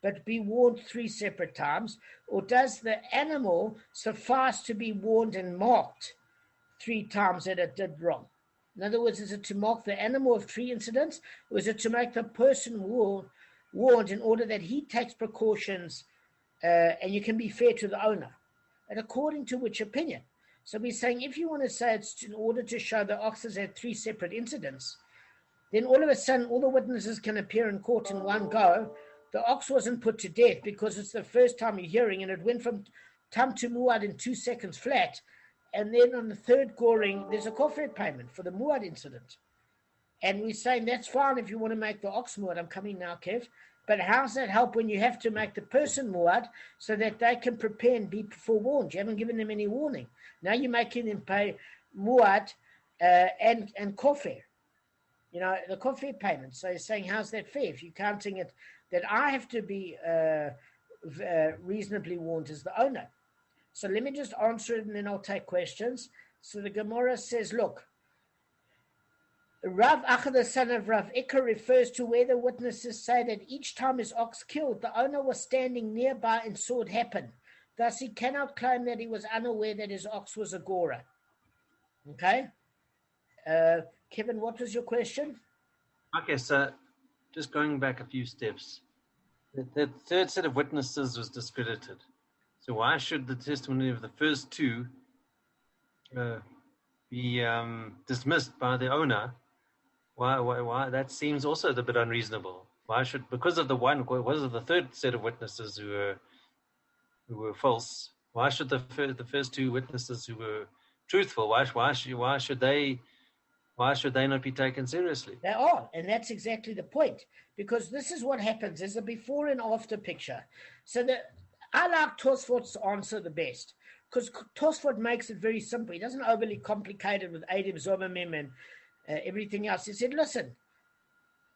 but be warned 3 separate times? Or does the animal suffice to be warned and marked 3 times that it did wrong? In other words, is it to mark the animal of 3 incidents, or is it to make the person warned in order that he takes precautions and you can be fair to the owner? And according to which opinion? So we're saying if you want to say it's in order to show the oxes had 3 separate incidents, then all of a sudden all the witnesses can appear in court in one go. The ox wasn't put to death because it's the first time you're hearing, and it went from tam to muad in 2 seconds flat. And then on the 3rd goring, there's a kofar payment for the muad incident. And we're saying that's fine if you want to make the ox muad. I'm coming now, Kev. But how's that help when you have to make the person muad so that they can prepare and be forewarned? You haven't given them any warning. Now you're making them pay muad and kofir. You know, the kofir payment. So you're saying, how's that fair? If you're counting it, that I have to be reasonably warned as the owner. So let me just answer it and then I'll take questions. So the Gemara says, look, Rav Acha, the son of Rav Ikka, refers to where the witnesses say that each time his ox killed, the owner was standing nearby and saw it happen. Thus, he cannot claim that he was unaware that his ox was a gora. Okay? Kevin, what was your question? Okay, so just going back a few steps. The third set of witnesses was discredited. So why should the testimony of the first two be dismissed by the owner? Why? That seems also a bit unreasonable. Why should, because of the third set of witnesses who were false? Why should the first two witnesses who were truthful? Why should they not be taken seriously? They are, and that's exactly the point. Because this is what happens: there's a before and after picture. So I like Tosfot's answer the best, because Tosfot makes it very simple. He doesn't overly complicate it with Eidim Zomamim and everything else. He said, listen,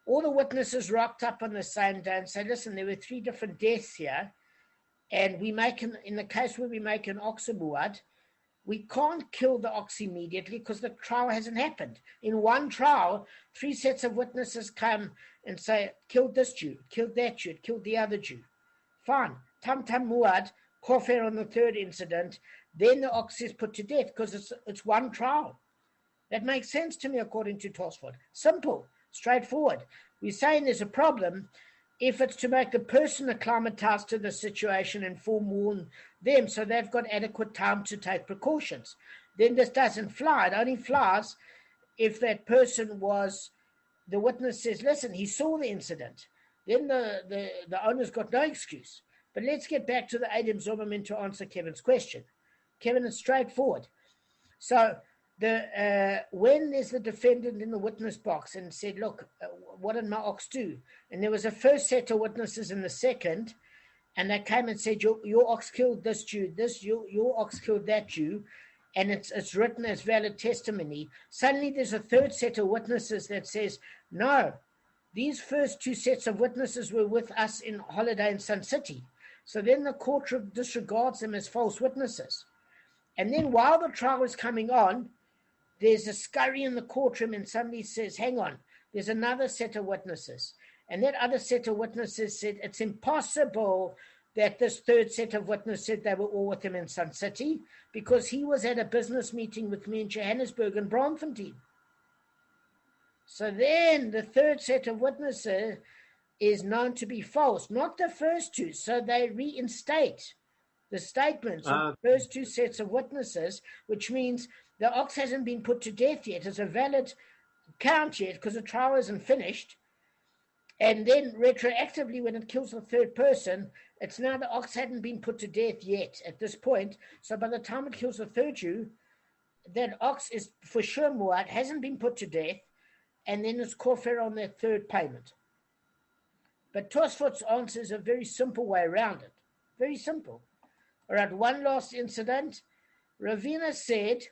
all the witnesses rocked up on the same day and said, listen, there were 3 different deaths here, and in the case where we make an ox muad, we can't kill the ox immediately because the trial hasn't happened. In one trial, 3 sets of witnesses come and say, killed this Jew, killed that Jew, killed the other Jew. Fine. Tam muad, kofir on the 3rd incident, then the ox is put to death because it's one trial. That makes sense to me according to Tosfot. Simple, straightforward. We're saying there's a problem if it's to make the person acclimatized to the situation and forewarn them so they've got adequate time to take precautions. Then this doesn't fly. It only flies if that person the witness says, listen, he saw the incident. Then the owner's got no excuse. But let's get back to the Eidim Zomamim to answer Kevin's question. Kevin, is straightforward. So when there's the defendant in the witness box and said, look, what did my ox do? And there was a first set of witnesses and the second, and they came and said, your ox killed this Jew, your ox killed that Jew, and it's written as valid testimony. Suddenly there's a third set of witnesses that says, no, these first 2 sets of witnesses were with us in holiday in Sun City. So then the court disregards them as false witnesses. And then while the trial is coming on, there's a scurry in the courtroom and somebody says, hang on, there's another set of witnesses. And that other set of witnesses said, it's impossible that this third set of witnesses said they were all with him in Sun City because he was at a business meeting with me in Johannesburg and Braamfontein. So then the third set of witnesses is known to be false, not the first 2. So they reinstate the statements of the first 2 sets of witnesses, which means the ox hasn't been put to death yet. It's a valid count yet because the trial isn't finished. And then retroactively, when it kills the third person, it's now the ox hadn't been put to death yet at this point. So by the time it kills the third Jew, that ox is for sure muad, hasn't been put to death, and then it's kofir on that third payment. But Tosfot's answer is a very simple way around it. Very simple. All right, one last incident. Ravina said,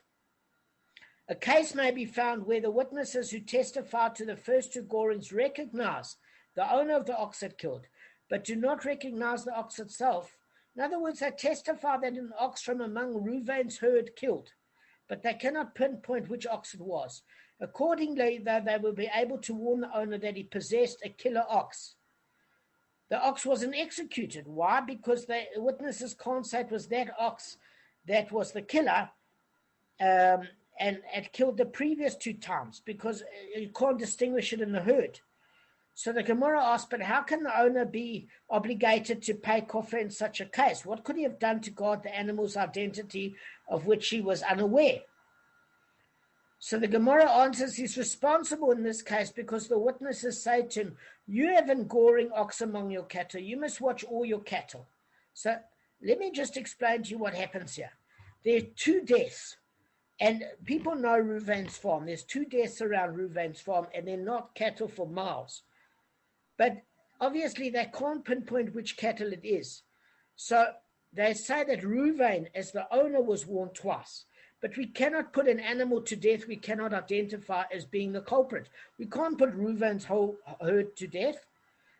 a case may be found where the witnesses who testified to the first 2 gorings recognize the owner of the ox that killed, but do not recognize the ox itself. In other words, they testify that an ox from among Reuven's herd killed, but they cannot pinpoint which ox it was. Accordingly, though, they will be able to warn the owner that he possessed a killer ox. The ox wasn't executed. Why? Because the witnesses can't say it was that ox that was the killer and it killed the previous 2 times because you can't distinguish it in the herd. So the Gemara asked, but how can the owner be obligated to pay kofir in such a case? What could he have done to guard the animal's identity of which he was unaware? So the Gemara answers he's responsible in this case because the witnesses say to him, you have an goring ox among your cattle. You must watch all your cattle. So let me just explain to you what happens here. There are 2 deaths. And people know Reuven's farm. There's 2 deaths around Reuven's farm, and they're not cattle for miles. But obviously, they can't pinpoint which cattle it is. So they say that Reuven, as the owner, was warned twice. But we cannot put an animal to death we cannot identify as being the culprit. We can't put Reuven's whole herd to death.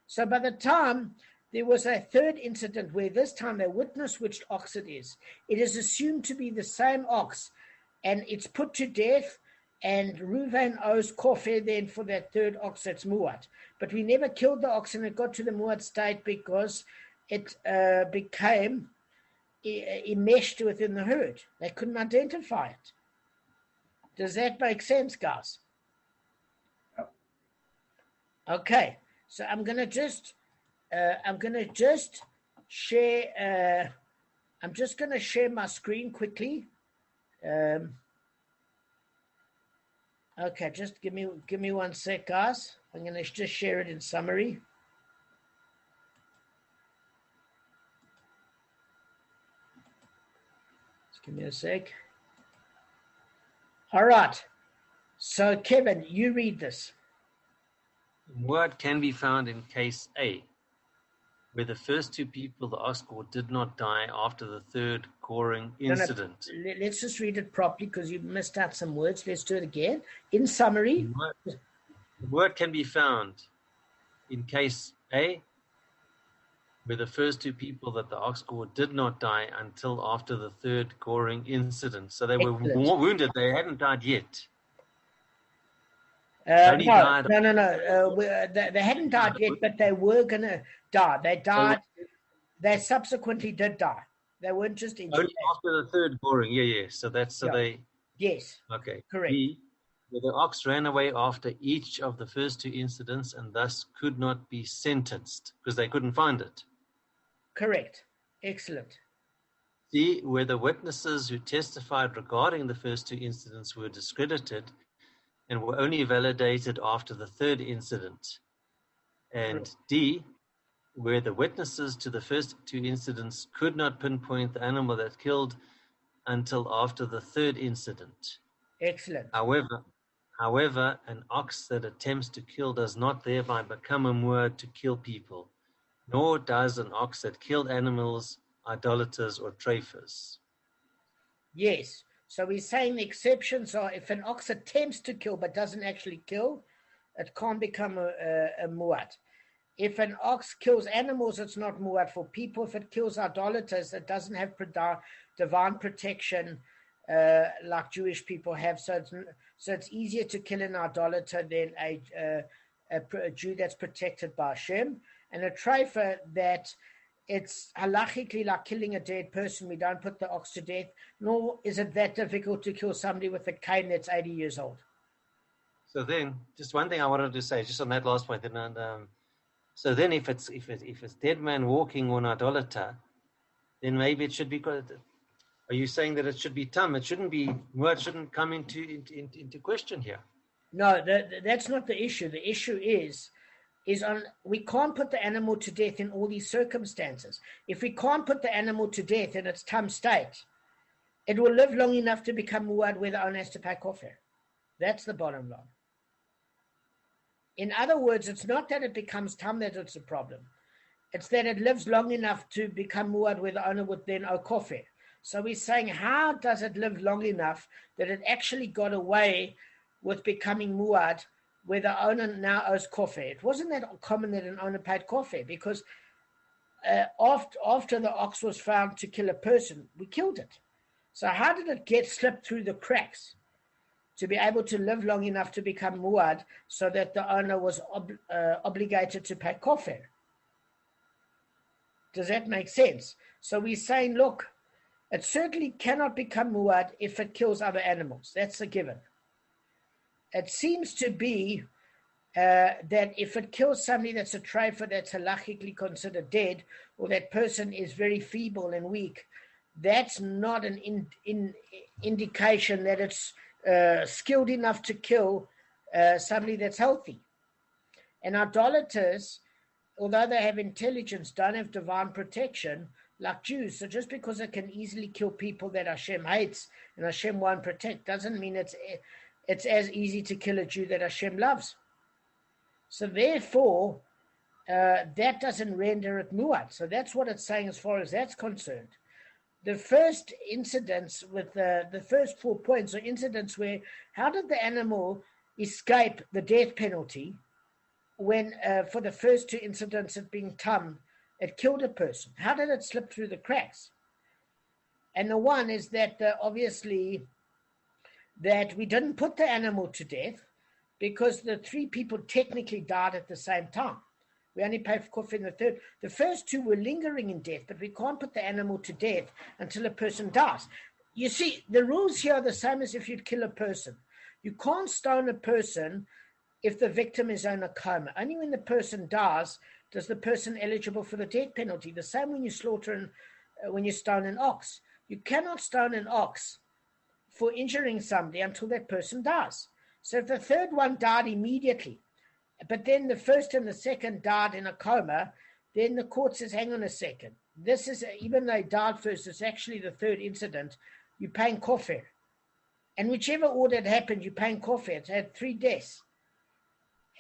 So by the time there was a third incident where this time they witnessed which ox it is assumed to be the same ox, and it's put to death, and Reuven owes Kofer then for that third ox that's muad. But we never killed the ox, and it got to the muad state because it became enmeshed within the herd. They couldn't identify it. Does that make sense, guys? Yep. Okay, so I'm gonna just share. I'm just gonna share my screen quickly. Okay, just give me 1 sec, guys. I'm gonna just share it in summary. Just give me a sec. All right. So, Kevin, you read this. Word can be found in case A, where the first 2 people the ox gored did not die after the third goring incident. No, let's just read it properly because you missed out some words. Let's do it again. In summary. The word can be found in case A, where the first 2 people that the ox gored did not die until after the third goring incident. So they were wounded. They hadn't died yet. No. They hadn't died yet, but they were going to die. They died. They subsequently did die. They weren't just injured. Only after the third goring. Yeah. So that's they. Yes. Okay. Correct. B, where the ox ran away after each of the first 2 incidents and thus could not be sentenced because they couldn't find it. Correct. Excellent. C, where the witnesses who testified regarding the first 2 incidents were discredited and were only validated after the third incident. And D, where the witnesses to the first 2 incidents could not pinpoint the animal that killed until after the third incident. Excellent. However, an ox that attempts to kill does not thereby become a muad to kill people, nor does an ox that killed animals idolaters or treifers. Yes. So we're saying the exceptions are if an ox attempts to kill but doesn't actually kill, it can't become a muad. If an ox kills animals, it's not muad for people. If it kills idolaters, it doesn't have divine protection like Jewish people have. So it's easier to kill an idolater than a Jew that's protected by Hashem. And a treifer that it's halachically like killing a dead person. We don't put the ox to death, nor is it that difficult to kill somebody with a cane that's 80 years old. So then, just one thing I wanted to say, just on that last point. So then, if it's dead man walking or an idolater, then maybe it should be. Are you saying that it should be tam? It shouldn't be. Word shouldn't come into question here. No, that's not the issue. The issue is we can't put the animal to death in all these circumstances. If we can't put the animal to death in its tam state, it will live long enough to become muad where the owner has to pay kofir. That's the bottom line. In other words, it's not that it becomes tam that it's a problem. It's that it lives long enough to become muad where the owner would then owe kofir. So we're saying, how does it live long enough that it actually got away with becoming muad where the owner now owes kofir? It wasn't that common that an owner paid kofir because after the ox was found to kill a person, we killed it. So how did it get slipped through the cracks to be able to live long enough to become muad so that the owner was obligated to pay kofir? Does that make sense? So we're saying, look, it certainly cannot become muad if it kills other animals. That's a given. It seems to be that if it kills somebody that's a treifer that's halachically considered dead, or that person is very feeble and weak, that's not an indication that it's skilled enough to kill somebody that's healthy. And idolaters, although they have intelligence, don't have divine protection, like Jews. So just because it can easily kill people that Hashem hates and Hashem won't protect doesn't mean it's as easy to kill a Jew that Hashem loves. So therefore, that doesn't render it muad. So that's what it's saying as far as that's concerned. The first incidents with the first 4 points are incidents where how did the animal escape the death penalty when for the first 2 incidents of being tum, it killed a person? How did it slip through the cracks? And the one is that obviously that we didn't put the animal to death because the 3 people technically died at the same time. We only paid for kufr in the third. The first 2 were lingering in death, but we can't put the animal to death until a person dies. You see, the rules here are the same as if you'd kill a person. You can't stone a person if the victim is in a coma. Only when the person dies does the person eligible for the death penalty. The same when you slaughter when you stone an ox. You cannot stone an ox for injuring somebody until that person dies. So if the third one died immediately, but then the first and the second died in a coma, then the court says, hang on a second. This is, even though they died first, it's actually the third incident. You're paying kofir. And whichever order it happened, you're paying kofir. It had 3 deaths.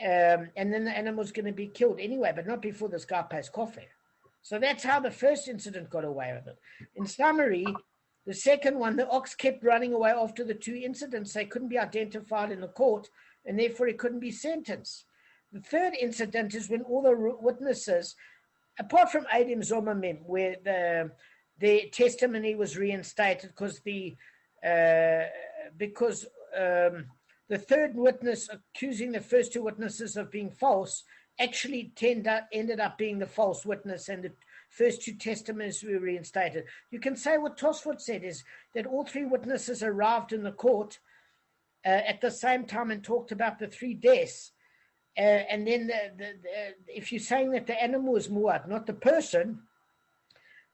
And then the animal's going to be killed anyway, but not before this guy pays kofir. So that's how the first incident got away with it. In summary, the second one, the ox kept running away after the 2 incidents. They couldn't be identified in the court, and therefore it couldn't be sentenced. The third incident is when all the witnesses, apart from Adim Zomamim, where their testimony was reinstated because the third witness accusing the first 2 witnesses of being false actually ended up being the false witness, and the first 2 testimonies were reinstated. You can say what Tosfot said is that all 3 witnesses arrived in the court at the same time and talked about the 3 deaths. And then if you're saying that the animal is muad, not the person,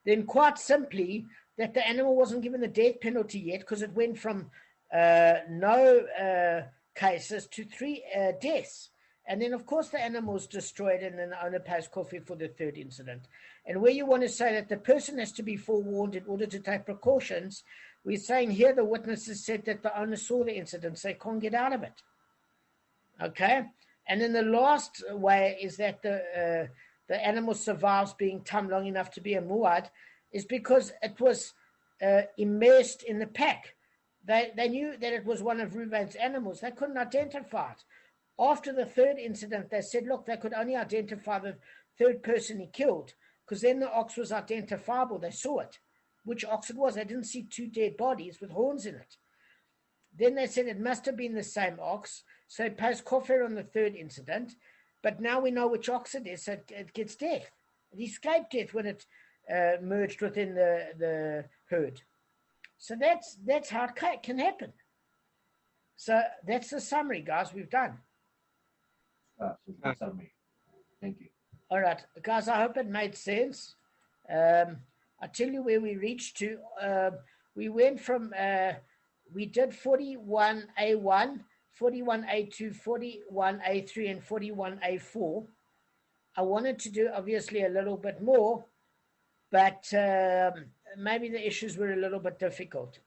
then quite simply that the animal wasn't given the death penalty yet because it went from no cases to 3 deaths. And then, of course, the animal is destroyed and then the owner pays kofir for the third incident. And where you want to say that the person has to be forewarned in order to take precautions, we're saying here the witnesses said that the owner saw the incident, so they can't get out of it. Okay? And then the last way is that the animal survives being tum long enough to be a muad is because it was immersed in the pack. They knew that it was one of Reuben's animals. They couldn't identify it. After the third incident, they said, look, they could only identify the third person he killed because then the ox was identifiable. They saw it, which ox it was. They didn't see 2 dead bodies with horns in it. Then they said it must have been the same ox. So it pays kofir on the third incident, but now we know which ox it is, so it gets death. It escaped death when it merged within the herd. So that's how it can happen. So that's the summary, guys, we've done. Good summary. Thank you. All right, guys, I hope it made sense. I'll tell you where we reached to. We went from, we did 41a1, 41a2, 41a3, and 41a4. I wanted to do obviously a little bit more, but maybe the issues were a little bit difficult.